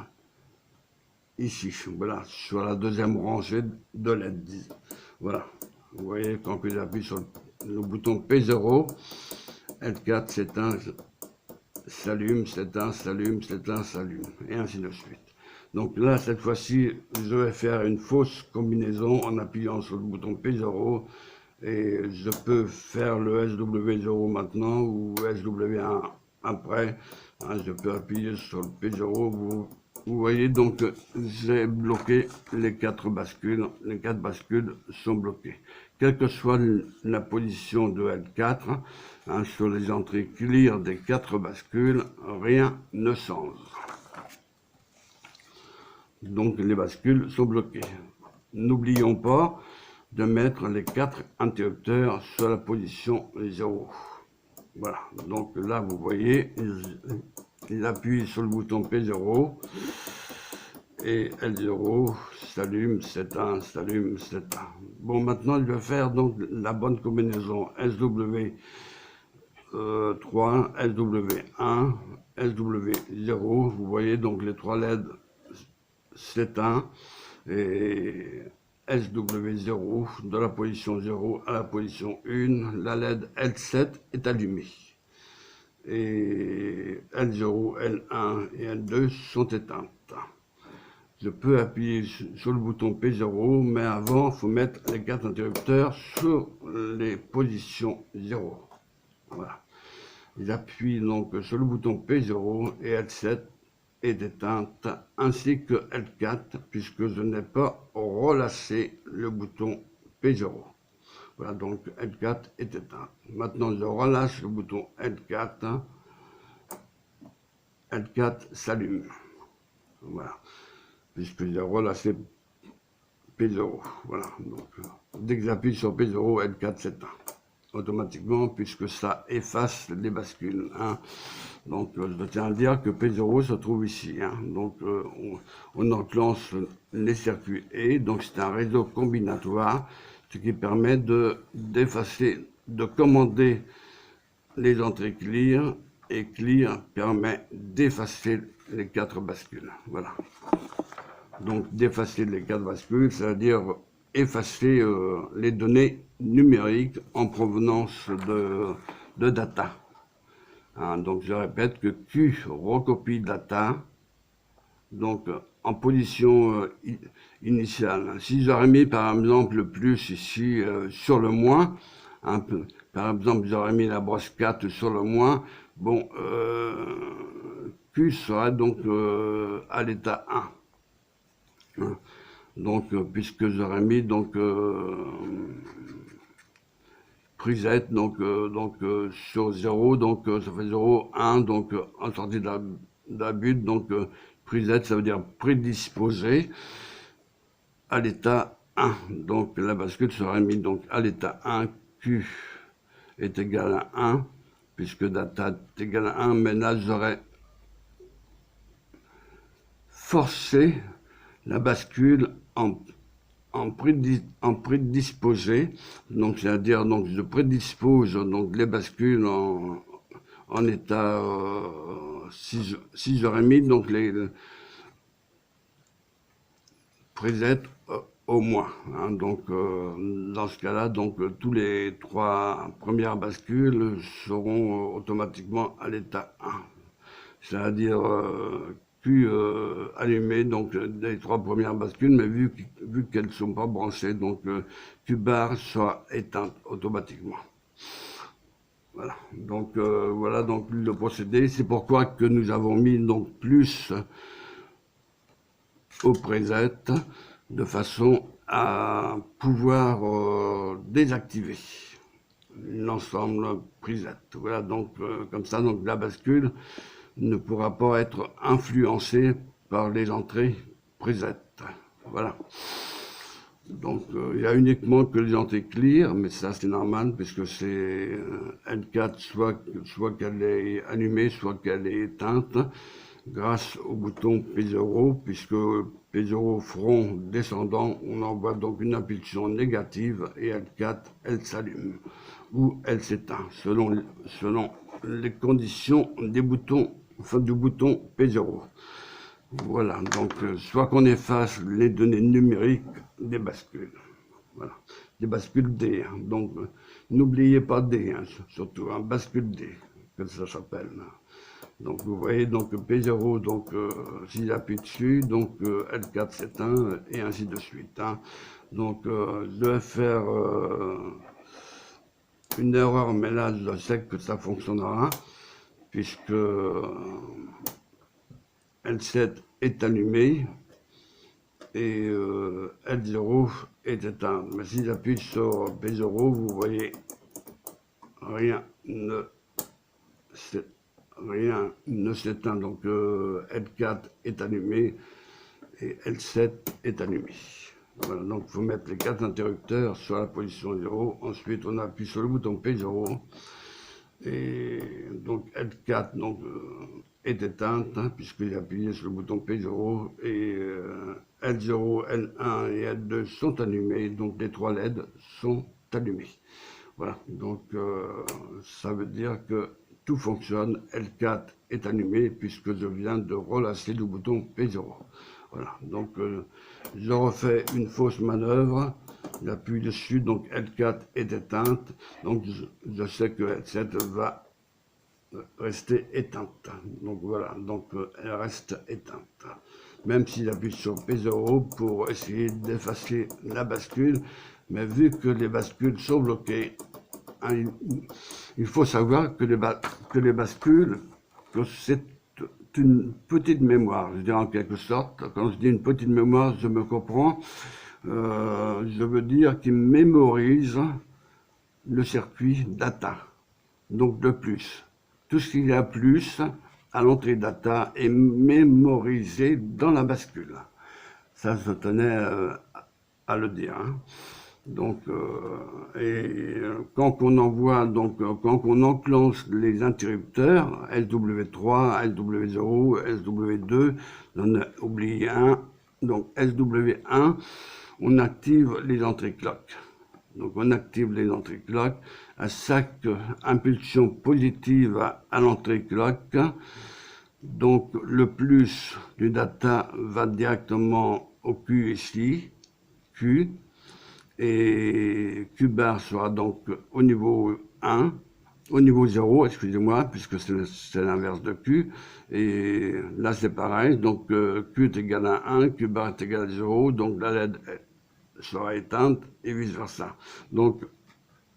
ici, voilà, sur la deuxième rangée de LED. Voilà, vous voyez quand j'appuie sur le bouton P0, L4 s'éteint, s'allume, s'éteint, s'allume, s'éteint, s'allume, et ainsi de suite. Donc là, cette fois-ci, je vais faire une fausse combinaison en appuyant sur le bouton P0, et je peux faire le SW0 maintenant ou SW1 après. Hein, je peux appuyer sur le P0. Vous voyez donc, j'ai bloqué les 4 bascules. Les 4 bascules sont bloquées. Quelle que soit la position de L4, hein, sur les entrées clear des 4 bascules, rien ne change. Donc les bascules sont bloquées. N'oublions pas de mettre les 4 interrupteurs sur la position 0. Voilà, donc là vous voyez, il appuie sur le bouton P0 et L0 s'allume, s'éteint, s'allume, s'éteint. Bon, maintenant je vais faire donc la bonne combinaison SW3, SW1, SW0. Vous voyez donc les 3 LED s'éteint et SW0 de la position 0 à la position 1, la LED L7 est allumée. Et L0, L1 et L2 sont éteintes. Je peux appuyer sur le bouton P0, mais avant, il faut mettre les 4 interrupteurs sur les positions 0. Voilà. J'appuie donc sur le bouton P0 et L7 est éteinte, ainsi que L4, puisque je n'ai pas relâché le bouton P0. Voilà, donc L4 est éteint. Maintenant, je relâche le bouton L4. L4 s'allume. Voilà, puisque j'ai relâché P0. Voilà, donc dès que j'appuie sur P0, L4 s'éteint automatiquement, puisque ça efface les bascules. Hein. Donc je tiens à dire que P0 se trouve ici. Hein. Donc on enclenche les circuits E, donc c'est un réseau combinatoire, ce qui permet d'effacer, de commander les entrées clear, et clear permet d'effacer les 4 bascules. Voilà. Donc d'effacer les 4 bascules, c'est-à-dire effacer les données numériques en provenance de data. Hein, donc je répète que Q recopie data, donc en position initiale. Si j'aurais mis par exemple le plus ici sur le moins, un peu, par exemple j'aurais mis la brosse 4 sur le moins, bon, Q serait donc à l'état 1. Hein. Donc, puisque j'aurais mis donc preset, donc sur 0, donc ça fait 0, 1, donc en sortie de la butte, donc preset, ça veut dire prédisposé à l'état 1. Donc la bascule serait mise donc à l'état 1, Q est égal à 1, puisque data est égal à 1, mais là j'aurais forcé la bascule en prédisposé, donc c'est-à-dire donc je prédispose donc les bascules en état si j'aurais mis donc les preset au moins. Hein, donc dans ce cas-là, donc tous les 3 premières bascules seront automatiquement à l'état 1, c'est-à-dire Q allumé, donc les 3 premières bascules, mais vu qu'elles ne sont pas branchées, donc Q bar sera éteinte automatiquement. Voilà, donc voilà donc le procédé. C'est pourquoi que nous avons mis donc plus au preset de façon à pouvoir désactiver l'ensemble preset. Voilà, donc comme ça, donc la bascule ne pourra pas être influencée par les entrées preset. Voilà. Donc il y a uniquement que les entrées clear, mais ça c'est normal puisque c'est L4 soit qu'elle est allumée, soit qu'elle est éteinte grâce au bouton P0, puisque P0 front descendant, on envoie donc une impulsion négative et L4 elle s'allume ou elle s'éteint selon les conditions des boutons, enfin du bouton P0. Voilà, donc soit qu'on efface les données numériques des bascules. Voilà, des bascules D. Hein. Donc n'oubliez pas D, hein, surtout un bascule D, que ça s'appelle. Donc vous voyez, donc P0, donc s'il appuie dessus, donc L4 s'éteint et ainsi de suite. Hein. Donc je vais faire une erreur, mais là je sais que ça fonctionnera, puisque L7 est allumé et L0 est éteint. Mais si j'appuie sur P0, vous voyez, rien ne s'éteint. Donc L4 est allumé et L7 est allumé. Voilà, donc il faut mettre les 4 interrupteurs sur la position 0. Ensuite, on appuie sur le bouton P0. Et donc L4 donc, est éteinte, hein, puisque j'ai appuyé sur le bouton P0. Et L0, L1 et L2 sont allumés. Donc les 3 LED sont allumés. Voilà, donc ça veut dire que tout fonctionne. L4 est allumé puisque je viens de relâcher le bouton P0. Voilà, donc je refais une fausse manœuvre, j'appuie dessus, donc L4 est éteinte, donc je sais que L7 va rester éteinte. Donc voilà, donc elle reste éteinte. Même si j'appuie sur P0 pour essayer d'effacer la bascule, mais vu que les bascules sont bloquées, hein, il faut savoir que les bascules, que c'est une petite mémoire, je dirais en quelque sorte. Quand je dis une petite mémoire, je me comprends. Je veux dire qu'il mémorise le circuit data, donc de plus. Tout ce qu'il y a plus à l'entrée data est mémorisé dans la bascule. Ça, je tenais à le dire. Hein. Donc, quand on envoie, donc quand on enclenche les interrupteurs SW3, SW0, SW2, on a oublié un, donc SW1, on active les entrées clock. Donc on active les entrées clock à chaque impulsion positive à l'entrée clock. Donc le plus du data va directement au Q ici, Q, et Q bar sera donc au niveau 1, au niveau 0, excusez-moi, puisque c'est l'inverse de Q, et là c'est pareil, donc Q est égal à 1, Q bar est égal à 0, donc la LED sera éteinte, et vice versa. Donc,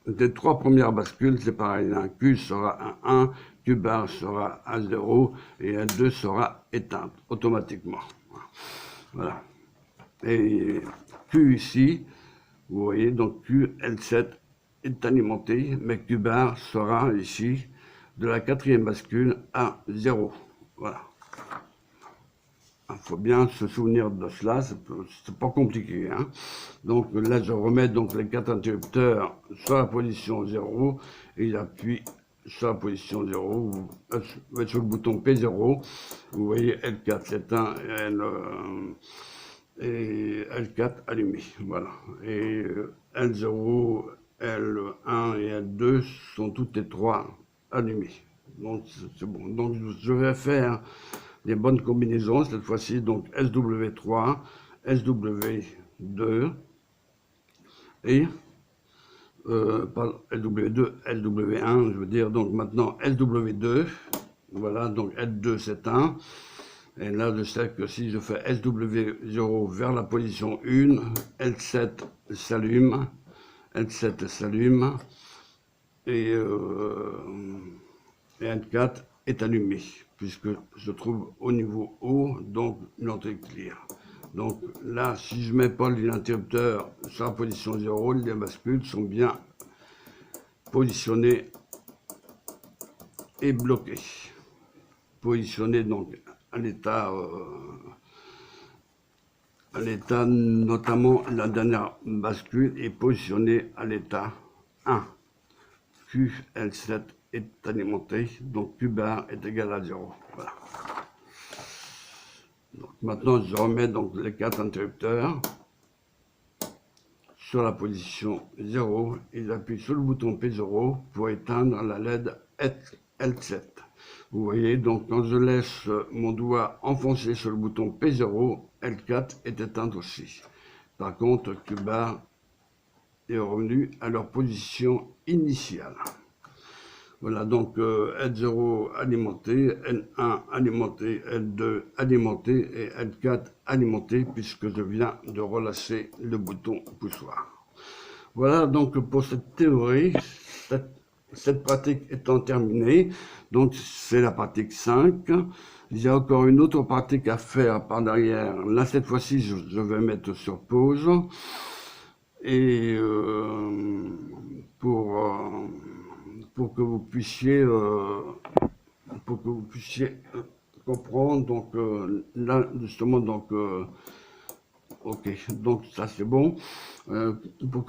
les 3 premières bascules, c'est pareil, hein. Q sera à 1, Q bar sera à 0, et L2 sera éteinte, automatiquement. Voilà. Et Q ici, vous voyez, donc Q, L7 est alimenté, mais Q bar sera ici de la 4e bascule à 0. Voilà. Il faut bien se souvenir de cela, c'est pas compliqué. Hein. Donc là, je remets donc les 4 interrupteurs sur la position 0 et j'appuie sur la position 0, sur le bouton P0. Vous voyez L4 s'éteint et L4 allumé. Voilà. Et L0, L1 et L2 sont toutes les 3 allumées. Donc c'est bon. Donc je vais faire des bonnes combinaisons cette fois-ci. Donc SW3, SW2 et LW2, LW1, je veux dire. Donc maintenant SW2. Voilà. Donc L2 s'éteint. Et là, je sais que si je fais SW0 vers la position 1, L7 s'allume, L7 s'allume, et L4 est allumé, puisque je trouve au niveau haut, donc une entrée clear. Donc là, si je mets pas l'interrupteur sur la position 0, les bascules sont bien positionnées et bloquées. Positionnées donc à l'état notamment la dernière bascule est positionnée à l'état 1. QL7 est alimenté, donc Q bar est égal à 0. Voilà. Donc maintenant, je remets donc les 4 interrupteurs sur la position 0 et j'appuie sur le bouton P0 pour éteindre la LED L7. Vous voyez, donc quand je laisse mon doigt enfoncé sur le bouton P0, L4 est éteinte aussi. Par contre, Q bar est revenu à leur position initiale. Voilà, donc L0 alimenté, L1 alimenté, L2 alimenté et L4 alimenté puisque je viens de relâcher le bouton poussoir. Voilà donc pour cette théorie, cette pratique étant terminée, donc c'est la pratique 5. Il y a encore une autre pratique à faire par derrière. Là, cette fois-ci, je vais mettre sur pause. Et pour que vous puissiez comprendre, donc là justement, donc ok, donc ça c'est bon, pour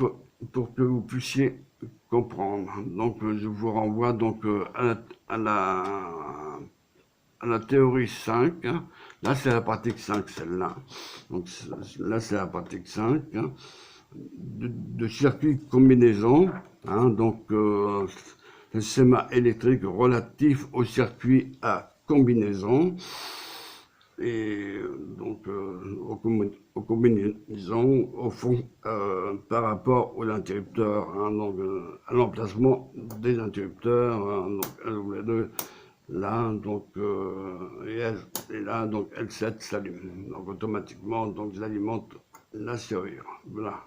que vous puissiez comprendre. Donc je vous renvoie donc à la théorie 5, là c'est la pratique 5 celle-là, donc là c'est la pratique 5, de circuit combinaison, hein, donc le schéma électrique relatif au circuit à combinaison et donc aux combinaisons au fond par rapport aux interrupteurs, hein, donc à l'emplacement des interrupteurs, hein, donc L2 là, donc et là, donc L7 s'allume, donc automatiquement, donc j'alimente la serrure, voilà,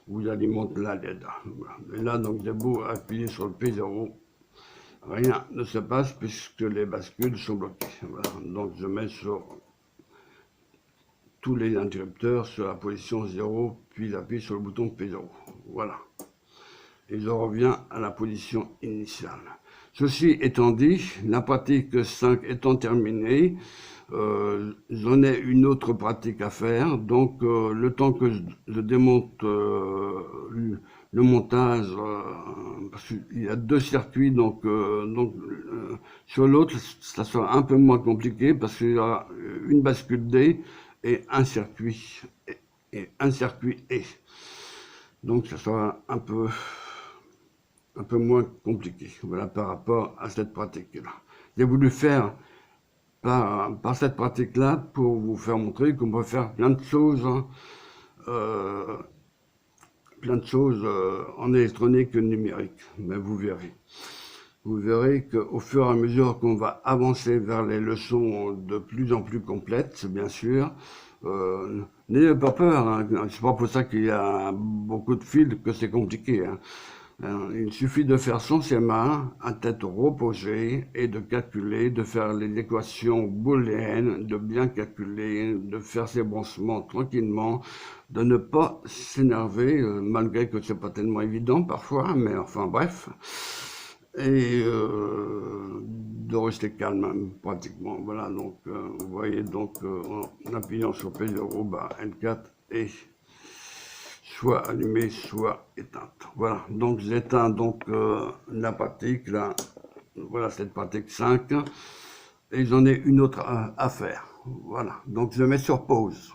où j'alimente la LED. Voilà. Et là, donc j'ai beau appuyer sur le P0, rien ne se passe puisque les bascules sont bloquées. Voilà. Donc je mets sur tous les interrupteurs sur la position 0, puis j'appuie sur le bouton P0. Voilà. Et je reviens à la position initiale. Ceci étant dit, la pratique 5 étant terminée, j'en ai une autre pratique à faire. Donc, le temps que je démonte le montage, parce qu'il y a 2 circuits, donc sur l'autre, ça sera un peu moins compliqué parce qu'il y aura une bascule D et un circuit E. Donc, ça sera un peu moins compliqué, voilà, par rapport à cette pratique-là. J'ai voulu faire par cette pratique-là pour vous faire montrer qu'on peut faire plein de choses, hein, en électronique numérique, mais vous verrez. Vous verrez qu'au fur et à mesure qu'on va avancer vers les leçons de plus en plus complètes, bien sûr, n'ayez pas peur, hein, c'est pas pour ça qu'il y a beaucoup de fils que c'est compliqué, hein. Il suffit de faire son schéma à tête reposée et de calculer, de faire les équations booléennes, de bien calculer, de faire ses branchements tranquillement, de ne pas s'énerver, malgré que c'est pas tellement évident parfois, mais enfin bref, et de rester calme pratiquement. Voilà, donc vous voyez, donc en appuyant sur P0, bah, L4 est soit allumée, soit éteinte. Voilà, donc j'éteins donc la pratique, là, voilà cette pratique 5, et j'en ai une autre à faire. Voilà, donc je mets sur pause.